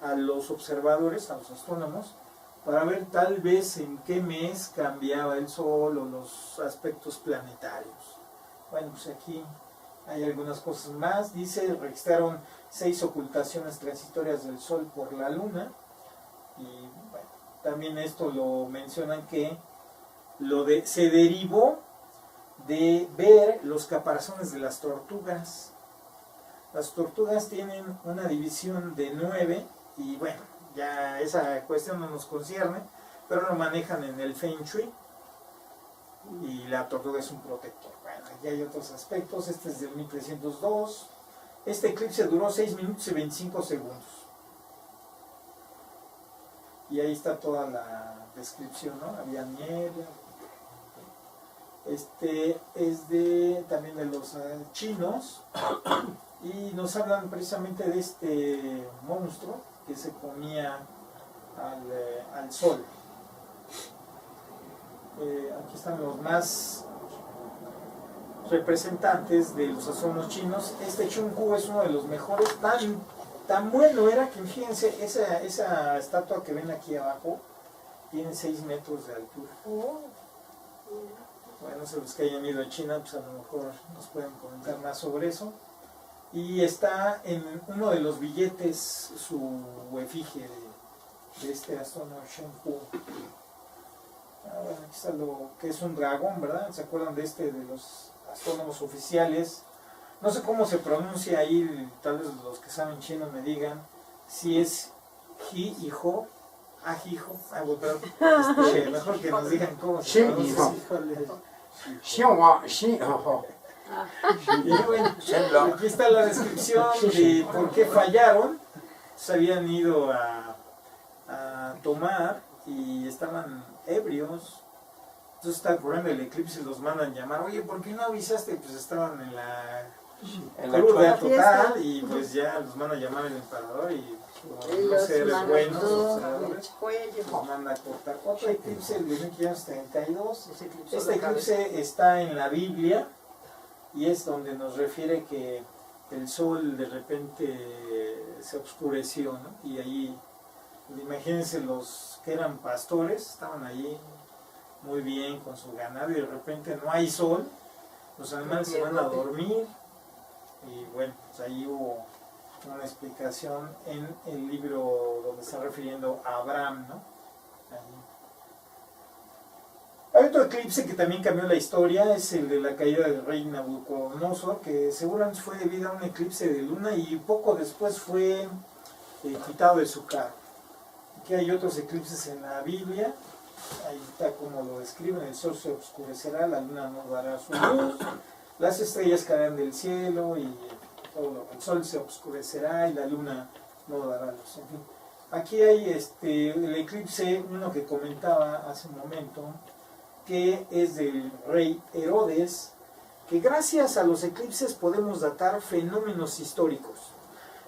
a los observadores, a los astrónomos, para ver tal vez en qué mes cambiaba el sol o los aspectos planetarios. Bueno, pues aquí hay algunas cosas más. Dice, registraron 6 ocultaciones transitorias del sol por la luna, y bueno, también esto lo mencionan que se derivó de ver los caparazones de las tortugas. Las tortugas tienen una división de 9, y bueno, ya esa cuestión no nos concierne, pero lo manejan en el Feng Shui y la tortuga es un protector. Bueno, aquí hay otros aspectos. Este es del 1302. Este eclipse duró 6 minutos y 25 segundos. Y ahí está toda la descripción, ¿no? Había niebla. Este es también de los chinos y nos hablan precisamente de este monstruo que se comía al sol. Aquí están los más representantes de los astrónomos chinos. Este Chunku es uno de los mejores, tan bueno era que fíjense, esa estatua que ven aquí abajo tiene 6 metros de altura. Bueno, los que hayan ido a China, pues a lo mejor nos pueden comentar más sobre eso. Y está en uno de los billetes su efigie de este astrónomo Chunku. Bueno, aquí está lo que es un dragón, ¿verdad? ¿Se acuerdan de los astrónomos oficiales? No sé cómo se pronuncia ahí, tal vez los que saben chino me digan, si es Ji, Hijo, Ajijo, mejor que nos digan cómo se pronuncia. Y bueno, aquí está la descripción de por qué fallaron. Se habían ido a tomar y estaban ebrios. Entonces está ocurriendo el eclipse y los mandan llamar. Oye, ¿por qué no avisaste? Pues estaban en la cruda total y pues ya los mandan a llamar el emperador y no seres buenos, los manda a cortar. Otro eclipse, el de 1532. Este eclipse está en la Biblia y es donde nos refiere que el sol de repente se oscureció, ¿no? Y ahí, imagínense los que eran pastores, estaban allí muy bien con su ganado y de repente no hay sol, los animales se van a dormir y bueno, pues ahí hubo una explicación en el libro donde está refiriendo a Abraham, ¿no? Ahí. Hay otro eclipse que también cambió la historia, es el de la caída del rey Nabucodonosor, que seguramente fue debido a un eclipse de luna y poco después fue quitado de su cargo. Aquí hay otros eclipses en la Biblia, ahí está como lo describen: el sol se oscurecerá, la luna no dará su luz, las estrellas caerán del cielo, y el sol se oscurecerá y la luna no dará luz. En fin, aquí hay el eclipse, uno que comentaba hace un momento, que es del rey Herodes, que gracias a los eclipses podemos datar fenómenos históricos.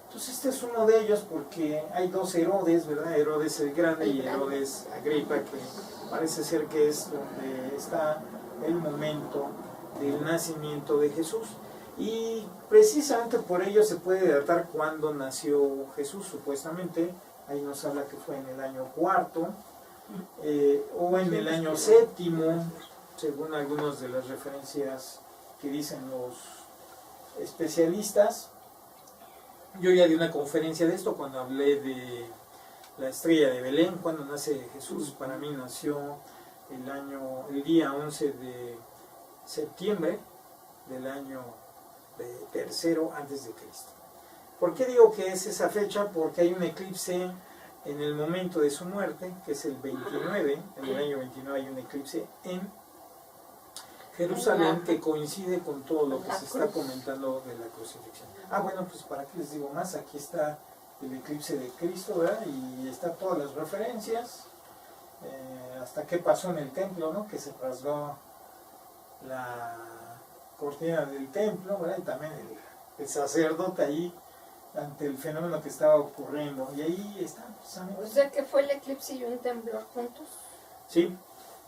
Entonces este es uno de ellos porque hay dos Herodes, ¿verdad? Herodes el Grande y Herodes Agripa, que parece ser que es donde está el momento del nacimiento de Jesús. Y precisamente por ello se puede datar cuándo nació Jesús, supuestamente. Ahí nos habla que fue en el año 4 o en el año 7, según algunas de las referencias que dicen los especialistas. Yo ya di una conferencia de esto cuando hablé de la estrella de Belén, cuando nace Jesús. Para mí nació el día 11 de septiembre del año tercero antes de Cristo. ¿Por qué digo que es esa fecha? Porque hay un eclipse en el momento de su muerte, que es el 29, en el año 29 hay un eclipse en Jerusalén que coincide con todo lo que se está comentando de la crucifixión. Bueno, pues para qué les digo más, aquí está el eclipse de Cristo, ¿verdad? Y está todas las referencias, hasta qué pasó en el templo, ¿no? Que se rasgó la cortina del templo, ¿verdad? Y también el sacerdote ahí ante el fenómeno que estaba ocurriendo. Y ahí está, precisamente. O sea que fue el eclipse y un temblor juntos. Sí.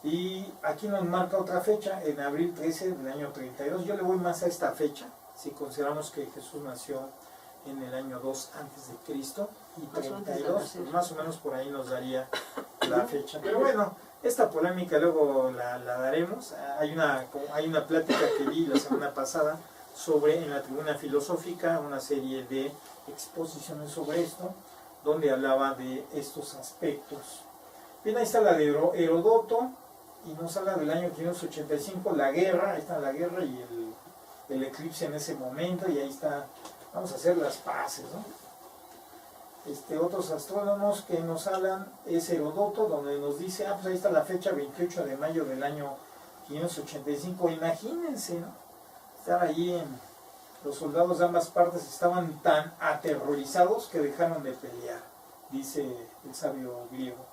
Y aquí nos marca otra fecha, en abril 13 del año 32. Yo le voy más a esta fecha, si consideramos que Jesús nació en el año 2 antes de Cristo y 32, pues más o menos por ahí nos daría la fecha. Pero bueno, esta polémica luego la daremos. Hay una plática que vi la semana pasada en la Tribuna Filosófica, una serie de exposiciones sobre esto, donde hablaba de estos aspectos. Bien, ahí está la de Herodoto, y nos habla del año 585, la guerra. Ahí está la guerra y el eclipse en ese momento, y ahí está, vamos a hacer las paces, ¿no? otros astrónomos que nos hablan es Herodoto, donde nos dice, pues ahí está la fecha 28 de mayo del año 585. Imagínense, ¿no? Estar allí los soldados de ambas partes estaban tan aterrorizados que dejaron de pelear, dice el sabio griego.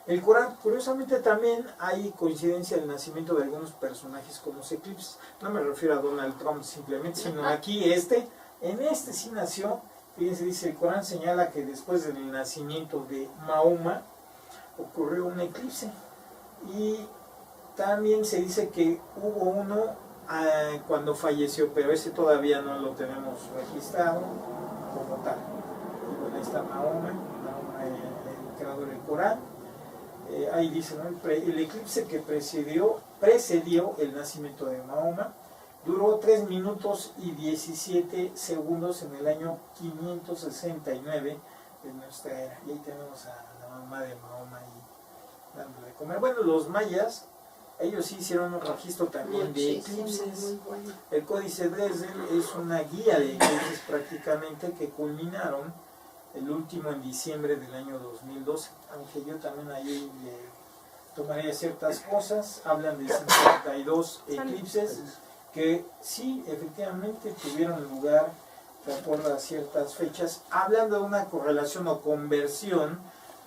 El Corán, curiosamente, también hay coincidencia del nacimiento de algunos personajes con los eclipses. No me refiero a Donald Trump simplemente, sino aquí en este sí nació. Fíjense, dice el Corán, señala que después del nacimiento de Mahoma ocurrió un eclipse. Y también se dice que hubo uno cuando falleció, pero ese todavía no lo tenemos registrado como tal. Y bueno, ahí está Mahoma, el creador del Corán. Ahí dice, ¿no? El eclipse que precedió el nacimiento de Mahoma duró 3 minutos y 17 segundos en el año 569 de nuestra era. Y ahí tenemos a la mamá de Mahoma ahí dándole de comer. Bueno, los mayas, ellos sí hicieron un registro también de eclipses. El Códice Dresden es una guía de eclipses prácticamente que culminaron el último en diciembre del año 2012, aunque yo también ahí tomaría ciertas cosas. Hablan de 52 eclipses que sí, efectivamente tuvieron lugar de acuerdo a ciertas fechas, hablando de una correlación o conversión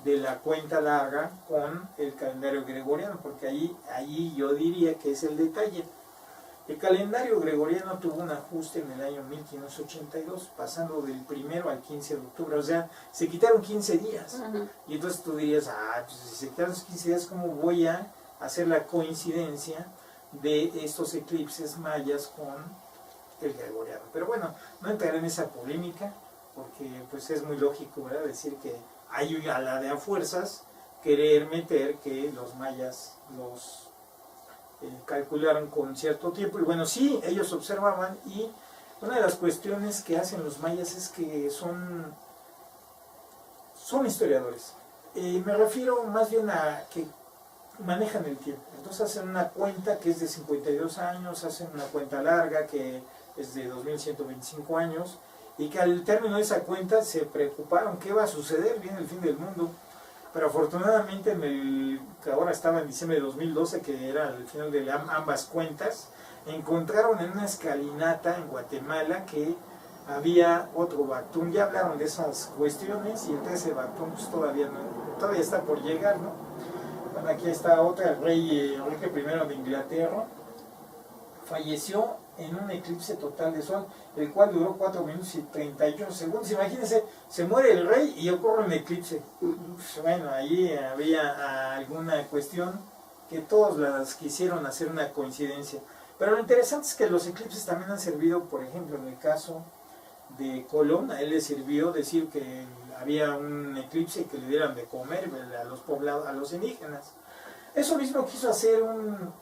de la cuenta larga con el calendario gregoriano, porque ahí yo diría que es el detalle. El calendario gregoriano tuvo un ajuste en el año 1582, pasando del 1 al 15 de octubre, o sea, se quitaron 15 días. Y entonces tú dirías, pues si se quitaron 15 días, ¿cómo voy a hacer la coincidencia de estos eclipses mayas con el gregoriano? Pero bueno, no entraré en esa polémica, porque pues es muy lógico, ¿verdad?, decir que hay a la de a fuerzas querer meter que los mayas los calcularon con cierto tiempo. Y bueno, sí, ellos observaban, y una de las cuestiones que hacen los mayas es que son historiadores. Me refiero más bien a que manejan el tiempo. Entonces hacen una cuenta que es de 52 años, hacen una cuenta larga que es de 2125 años, y que al término de esa cuenta se preocuparon qué va a suceder, viene el fin del mundo. Pero afortunadamente, que ahora estaba en diciembre de 2012, que era el final de ambas cuentas, encontraron en una escalinata en Guatemala que había otro Bactún. Ya hablaron de esas cuestiones, y el 13 Bactún pues, todavía está por llegar, ¿no? Bueno, aquí está otra, el rey Enrique I de Inglaterra falleció en un eclipse total de sol, el cual duró 4 minutos y 38 segundos. Imagínense, se muere el rey y ocurre un eclipse. Bueno, ahí había alguna cuestión que todos las quisieron hacer una coincidencia. Pero lo interesante es que los eclipses también han servido, por ejemplo, en el caso de Colón, a él le sirvió decir que había un eclipse y que le dieran de comer a los poblados, a los indígenas. Eso mismo quiso hacer un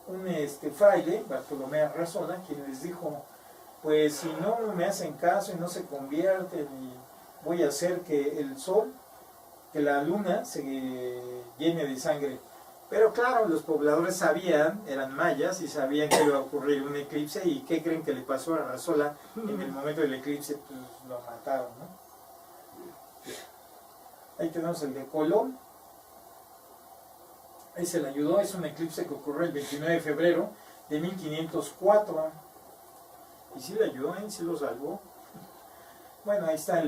fraile, Bartolomé Arrazola, quien les dijo, pues si no me hacen caso y no se convierten, y voy a hacer que el sol, que la luna se llene de sangre. Pero claro, los pobladores sabían, eran mayas, y sabían que iba a ocurrir un eclipse. ¿Y qué creen que le pasó a Arrazola en el momento del eclipse? Pues lo mataron, ¿no? Ahí tenemos el de Colón. Ahí se le ayudó, es un eclipse que ocurrió el 29 de febrero de 1504. Y sí le ayudó, sí lo salvó. Bueno, ahí está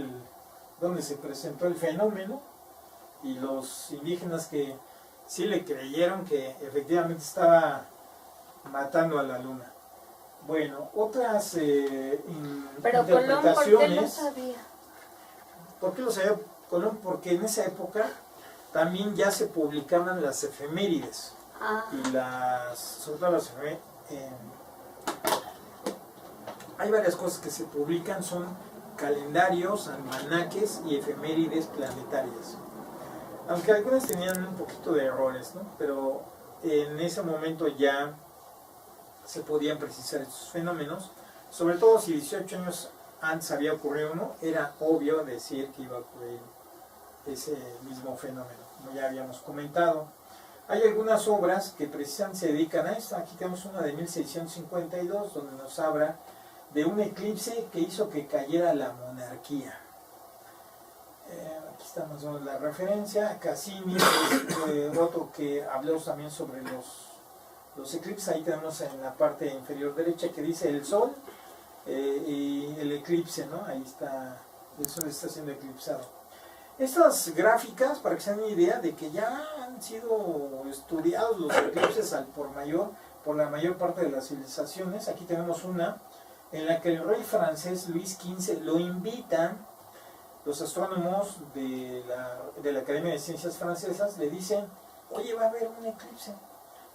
donde se presentó el fenómeno, y los indígenas que sí le creyeron que efectivamente estaba matando a la luna. Bueno, otras pero interpretaciones. Colón, ¿por qué lo sabía? ¿Por qué lo sabía Colón? Porque en esa época también ya se publicaban las efemérides. Y sobre todo las efemérides, hay varias cosas que se publican, son calendarios, almanaques y efemérides planetarias. Aunque algunas tenían un poquito de errores, ¿no? Pero en ese momento ya se podían precisar estos fenómenos. Sobre todo si 18 años antes había ocurrido uno, era obvio decir que iba a ocurrir ese mismo fenómeno, como ya habíamos comentado. Hay algunas obras que precisamente se dedican a esto. Aquí tenemos una de 1652, donde nos habla de un eclipse que hizo que cayera la monarquía. Aquí está más o menos la referencia. Cassini es otro que habló también sobre los eclipses. Ahí tenemos en la parte inferior derecha que dice el Sol y el eclipse, ¿no? Ahí está, el Sol está siendo eclipsado. Estas gráficas, para que se den una idea de que ya han sido estudiados los eclipses por la mayor parte de las civilizaciones. Aquí tenemos una en la que el rey francés Luis XV lo invitan, los astrónomos de la Academia de Ciencias Francesas le dicen, oye, va a haber un eclipse.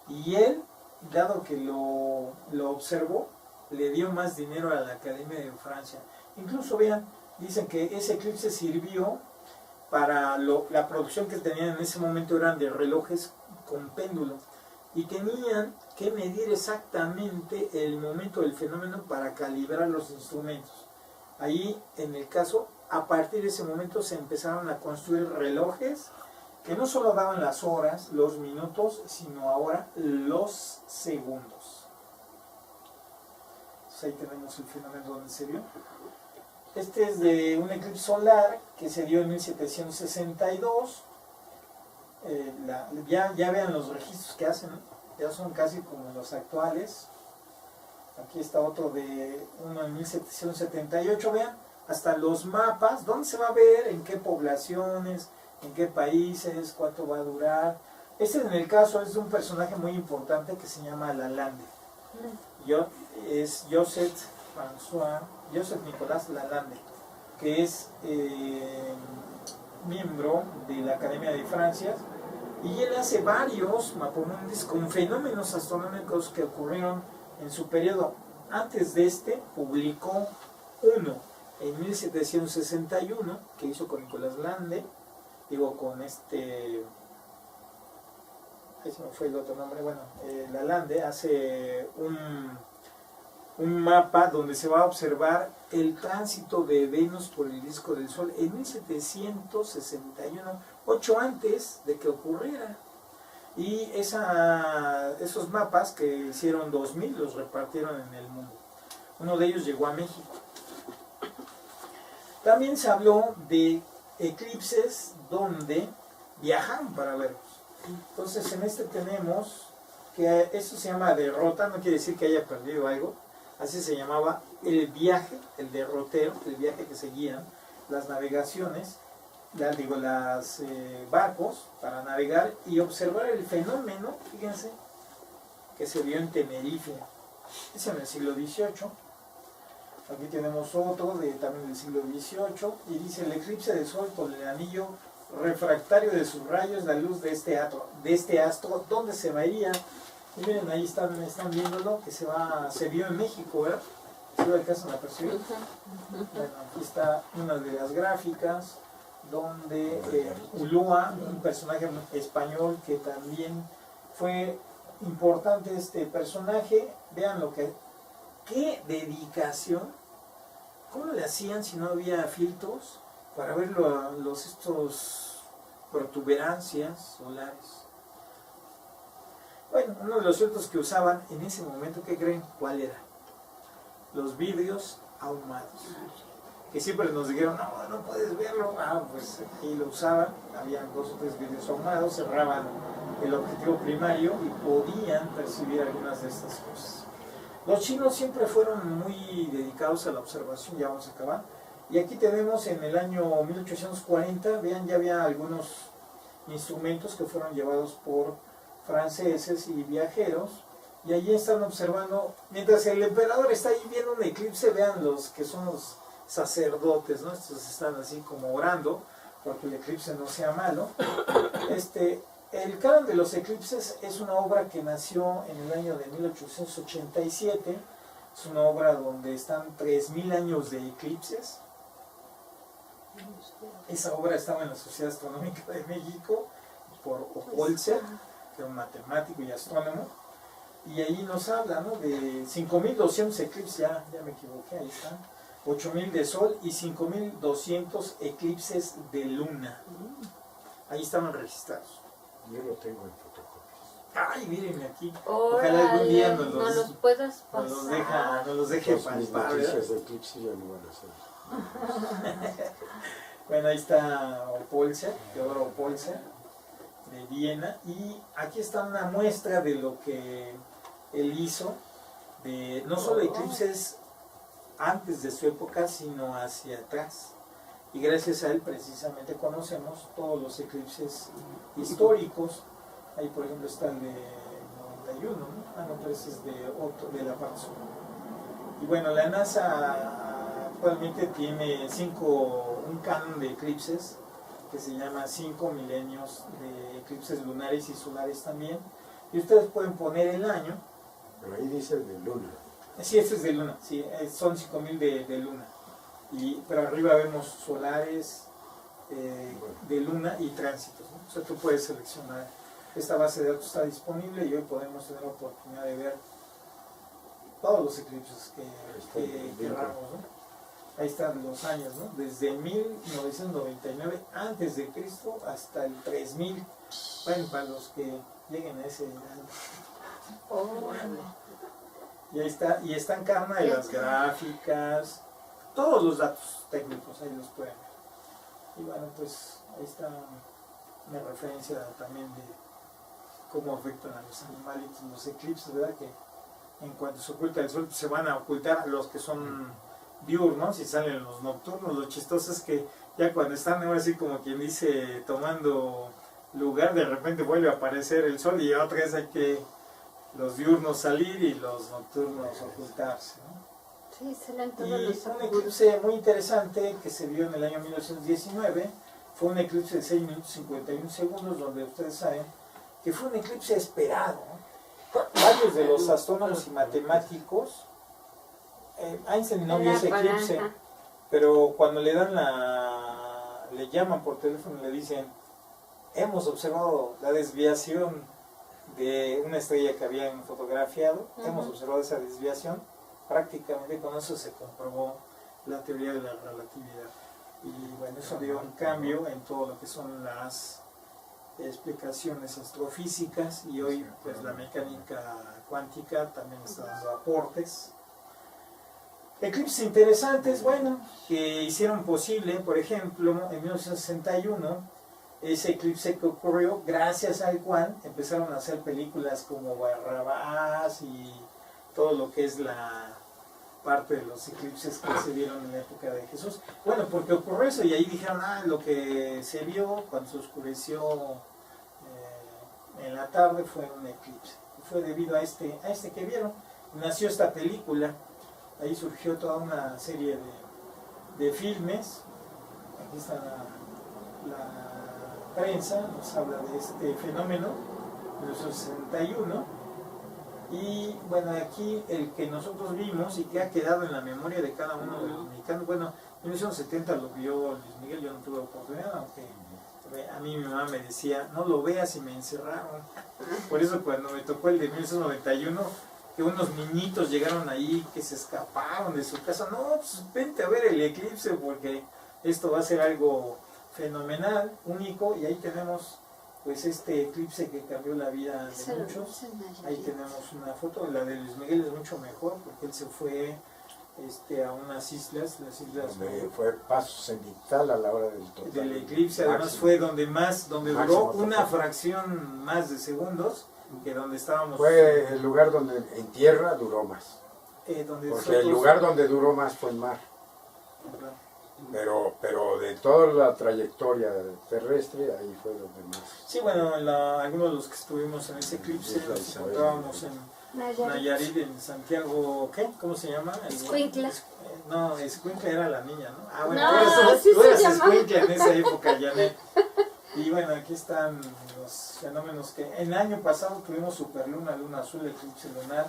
Y él, dado que lo observó, le dio más dinero a la Academia de Francia. Incluso, vean, dicen que ese eclipse sirvió para la producción que tenían en ese momento, eran de relojes con péndulo. Y tenían que medir exactamente el momento del fenómeno para calibrar los instrumentos. Ahí, en el caso, a partir de ese momento se empezaron a construir relojes que no solo daban las horas, los minutos, sino ahora los segundos. Entonces ahí tenemos el fenómeno donde se vio. Este es de un eclipse solar que se dio en 1762. Ya vean los registros que hacen, ¿no? Ya son casi como los actuales. Aquí está otro de uno en 1778, vean, hasta los mapas, dónde se va a ver, en qué poblaciones, en qué países, cuánto va a durar. Este en el caso es de un personaje muy importante que se llama Lalande. Es Joseph Nicolas Lalande, que es miembro de la Academia de Francia, y él hace varios mapamundis con fenómenos astronómicos que ocurrieron en su periodo. Antes de este, publicó uno en 1761, que hizo con Nicolas Lande, ahí se me fue el otro nombre, bueno, Lalande hace un mapa donde se va a observar el tránsito de Venus por el disco del Sol en 1761, 8 antes de que ocurriera. Y esos mapas, que hicieron 2000, los repartieron en el mundo. Uno de ellos llegó a México. También se habló de eclipses donde viajaron para verlos. Entonces en este tenemos que esto se llama derrota, no quiere decir que haya perdido algo. Así se llamaba el viaje, el derrotero, el viaje que seguían las navegaciones, los barcos para navegar y observar el fenómeno, fíjense, que se vio en Tenerife. Es en el siglo XVIII. Aquí tenemos otro también del siglo XVIII y dice: el eclipse del Sol por el anillo refractario de sus rayos, la luz de este astro, ¿dónde se veía? Y miren, ahí están viéndolo, que se vio en México, ¿verdad? ¿Sí lo alcanzan a percibir? Bueno, aquí está una de las gráficas, donde Ulloa, un personaje español que también fue importante este personaje, vean qué dedicación, cómo le hacían si no había filtros para ver estos protuberancias solares. Bueno, uno de los filtros que usaban en ese momento, ¿qué creen? ¿Cuál era? Los vidrios ahumados. Que siempre nos dijeron, no puedes verlo. Pues ahí lo usaban, habían 2 o 3 vidrios ahumados, cerraban el objetivo primario y podían percibir algunas de estas cosas. Los chinos siempre fueron muy dedicados a la observación, ya vamos a acabar. Y aquí tenemos en el año 1840, vean, ya había algunos instrumentos que fueron llevados por franceses y viajeros, y allí están observando, mientras el emperador está ahí viendo un eclipse, vean los que son los sacerdotes, ¿no? Estos están así como orando porque el eclipse no sea malo. El canon de los eclipses es una obra que nació en el año de 1887, es una obra donde están 3000 años de eclipses. Esa obra estaba en la Sociedad Astronómica de México por Opolzer, que era un matemático y astrónomo, y ahí nos habla, ¿no?, de 5200 eclipses, ya me equivoqué, ahí está, 8000 de Sol y 5200 eclipses de Luna. Ahí estaban registrados. Yo lo tengo en fotocopias. Ay, mírenme aquí. Órale, Ojalá algún día nos los puedas pasar. nos los deje Mis palpar, noticias ¿verdad? de eclipse ya no van a ser. Bueno, ahí está Opolzer, Teodoro Opolzer, de Viena, y aquí está una muestra de lo que él hizo, de no solo eclipses antes de su época, sino hacia atrás. Y gracias a él precisamente conocemos todos los eclipses históricos. Ahí por ejemplo está el de 91, ¿no? Ah, no, pero ese es de la parte sur. Y bueno, la NASA actualmente tiene un canon de eclipses que se llama 5 milenios de eclipses lunares y solares también. Y ustedes pueden poner el año. Pero ahí dice de luna. Sí, este es de luna, sí, son 5000 de luna. Pero arriba vemos solares, de luna y tránsitos, ¿no? O sea, tú puedes seleccionar. Esta base de datos está disponible y hoy podemos tener la oportunidad de ver todos los eclipses que queramos, ¿no? Ahí están los años, ¿no? Desde 1999 antes de Cristo hasta el 3000. Bueno, para los que lleguen a ese año. Y ahí está, y están cada una de las gráficas, todos los datos técnicos, ahí los pueden ver. Y bueno, pues ahí está una referencia también de cómo afectan a los animalitos los eclipses, ¿verdad? Que en cuanto se oculta el sol, se van a ocultar los que son diurnos y salen los nocturnos. Lo chistoso es que ya cuando están ahora así como quien dice tomando lugar, de repente vuelve a aparecer el sol y otra vez hay que los diurnos salir y los nocturnos ocultarse, ¿no? Sí, salen todos Y los un eclipse muy interesante que se vio en el año 1919 fue un eclipse de 6 minutos 51 segundos, donde ustedes saben que fue un eclipse esperado, ¿no? Varios de los astrónomos y matemáticos, Einstein no vio ese eclipse, pero cuando le llaman por teléfono y le dicen, hemos observado la desviación de una estrella que habían fotografiado, hemos observado esa desviación, prácticamente con eso se comprobó la teoría de la relatividad. Y bueno, eso dio un cambio en todo lo que son las explicaciones astrofísicas, y hoy pues la mecánica cuántica también está dando aportes. Eclipses interesantes, bueno, que hicieron posible, por ejemplo, en 1961, ese eclipse que ocurrió, gracias al cual empezaron a hacer películas como Barrabás y todo lo que es la parte de los eclipses que se dieron en la época de Jesús. Bueno, porque ocurrió eso y ahí dijeron, lo que se vio cuando se oscureció en la tarde fue un eclipse. Y fue debido a este que vieron. Nació esta película, ahí surgió toda una serie de filmes. Aquí está la prensa, nos habla de este fenómeno, de los 61. Y bueno, aquí el que nosotros vimos y que ha quedado en la memoria de cada uno de los mexicanos, bueno, en 1970 lo vio Luis Miguel, yo no tuve oportunidad, aunque a mí mi mamá me decía, no lo veas, y me encerraron. Por eso cuando me tocó el de 1991, que unos niñitos llegaron ahí, que se escaparon de su casa, no, pues vente a ver el eclipse porque esto va a ser algo fenomenal, único, y ahí tenemos pues este eclipse que cambió la vida de muchos. Ahí tenemos una foto, la de Luis Miguel es mucho mejor porque él se fue a unas islas, las islas donde fue paso cenital a la hora del eclipse, además fue donde duró una fracción más de segundos que donde estábamos. Fue el lugar donde en tierra duró más, porque el lugar donde duró más fue en mar. Pero de toda la trayectoria terrestre, ahí fue donde más. Sí, bueno, algunos de los que estuvimos en ese eclipse nos encontrábamos en Nayarit, en Santiago, ¿qué? ¿Cómo se llama? Escuintla. No, Escuintla era la niña, ¿no? Ah, bueno, no, tú eras Escuintla en esa época, Janet. Y bueno, aquí están los fenómenos que el año pasado tuvimos superluna, luna azul, eclipse lunar,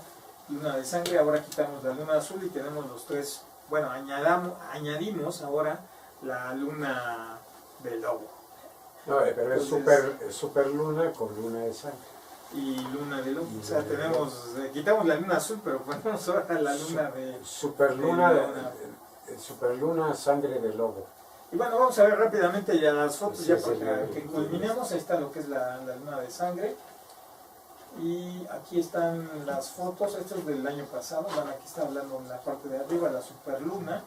luna de sangre. Ahora quitamos la luna azul y tenemos los tres. Bueno, añadimos ahora la luna del lobo. No, pero es superluna con luna de sangre. Y luna de lobo. O sea, quitamos la luna azul, pero ponemos ahora la luna de... Superluna, sangre de lobo. Y bueno, vamos a ver rápidamente ya las fotos, ya para que culminemos. Ahí está lo que es la luna de sangre. Y aquí están las fotos, esto es del año pasado. Bueno, aquí está hablando en la parte de arriba, la superluna.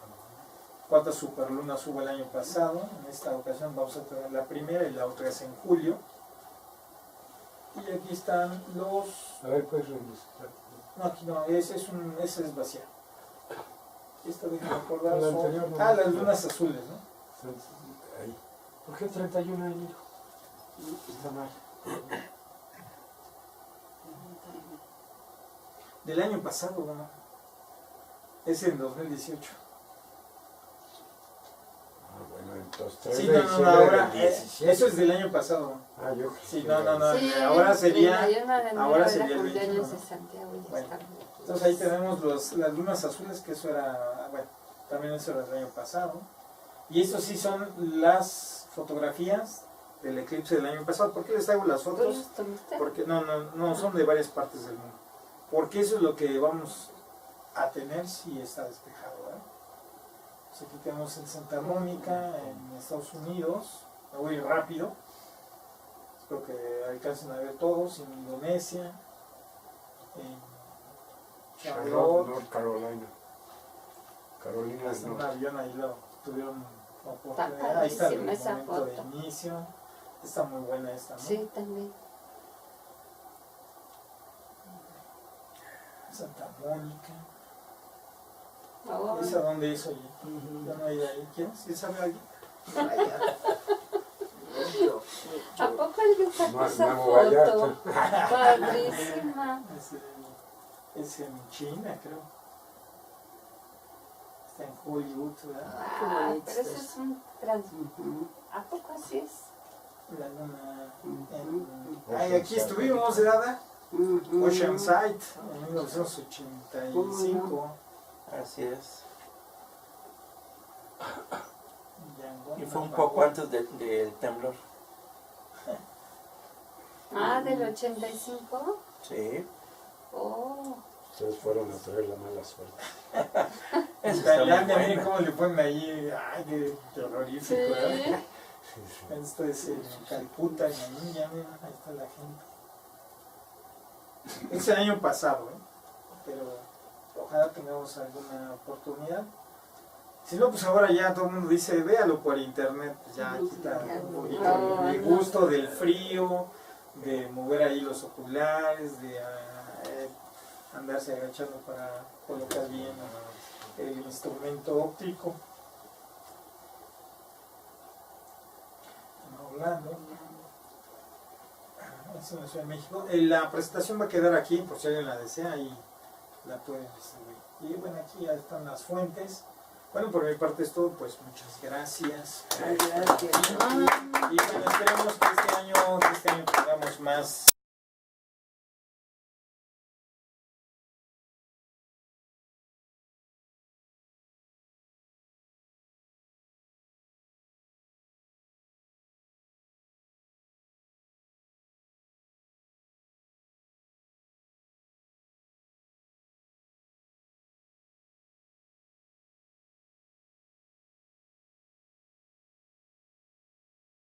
cuántas superlunas hubo el año pasado. En esta ocasión vamos a tener la primera y la otra es en julio. Y aquí están los... A ver, pues registrar. No, aquí no, ese es vacía. Esta déjame acordar. La Son... anterior no. las lunas azules, ¿no? Ahí. ¿Por qué 31 de enero? Está mal. Del año pasado, ¿no? Es en 2018. Bueno, entonces 3 Sí, de no, diciembre ahora, del 17. eso es del año pasado. Yo Sí, no, Sí, ahora sería, 31 de enero ahora era sería el cumpleaños 21. de Santiago y Bueno, está. entonces ahí tenemos las lunas azules, que eso era, bueno, también eso era del año pasado. Y estos sí son las fotografías del eclipse del año pasado. ¿Por qué les traigo las ¿Tú fotos? los tomaste? Porque no, son de varias partes del mundo. Porque eso es lo que vamos a tener si está despejado, ¿verdad? Pues aquí tenemos en Santa Mónica, en Estados Unidos. Me voy rápido. Espero que alcancen a ver todos. En Indonesia, en Charlotte, North Carolina. Carolina hasta del un Norte. avión ahí lo tuvieron Está oportunidad. Ahí está el padrísima esa momento de foto. inicio. Está muy buena esta, ¿no? Sí, también. Santa Mónica. Oh, ¿Esa dónde es, oye? Yo no he ido ahí. ¿Quién? ¿Sí sabe alguien? ¿a poco alguien sacó esa Nuevo Vallarta. foto? Padrísima. Es en China, creo. Está en Hollywood, ¿verdad? Ah, pero eso es un ¿A poco así es? La luna. Ay, aquí estuvimos, ¿verdad? Oceanside, en 1985. Así es. Yangon, Y fue un Napao. poco antes del temblor. Ah, del 85. Sí. Oh, Ustedes fueron a traer la mala suerte. En Está muy Tailandia, miren bueno. cómo le ponen ahí. Ay, qué terrorífico, ¿verdad? sí. Sí, sí. Esto es en Calcuta, en la India, miren, ahí está la gente. Es el año pasado, ¿eh? Pero ojalá tengamos alguna oportunidad. Si no, pues ahora ya todo el mundo dice, véalo por internet, pues ya quita un poquito el gusto del frío, de mover ahí los oculares, de andarse agachando para colocar bien el instrumento óptico. En Orlando. Es en la Ciudad de México. La presentación va a quedar aquí, por si alguien la desea, y la pueden distribuir. Y bueno, aquí ya están las fuentes. Bueno, por mi parte es todo, pues muchas gracias. Ay, gracias. Y bueno, esperemos que este año tengamos más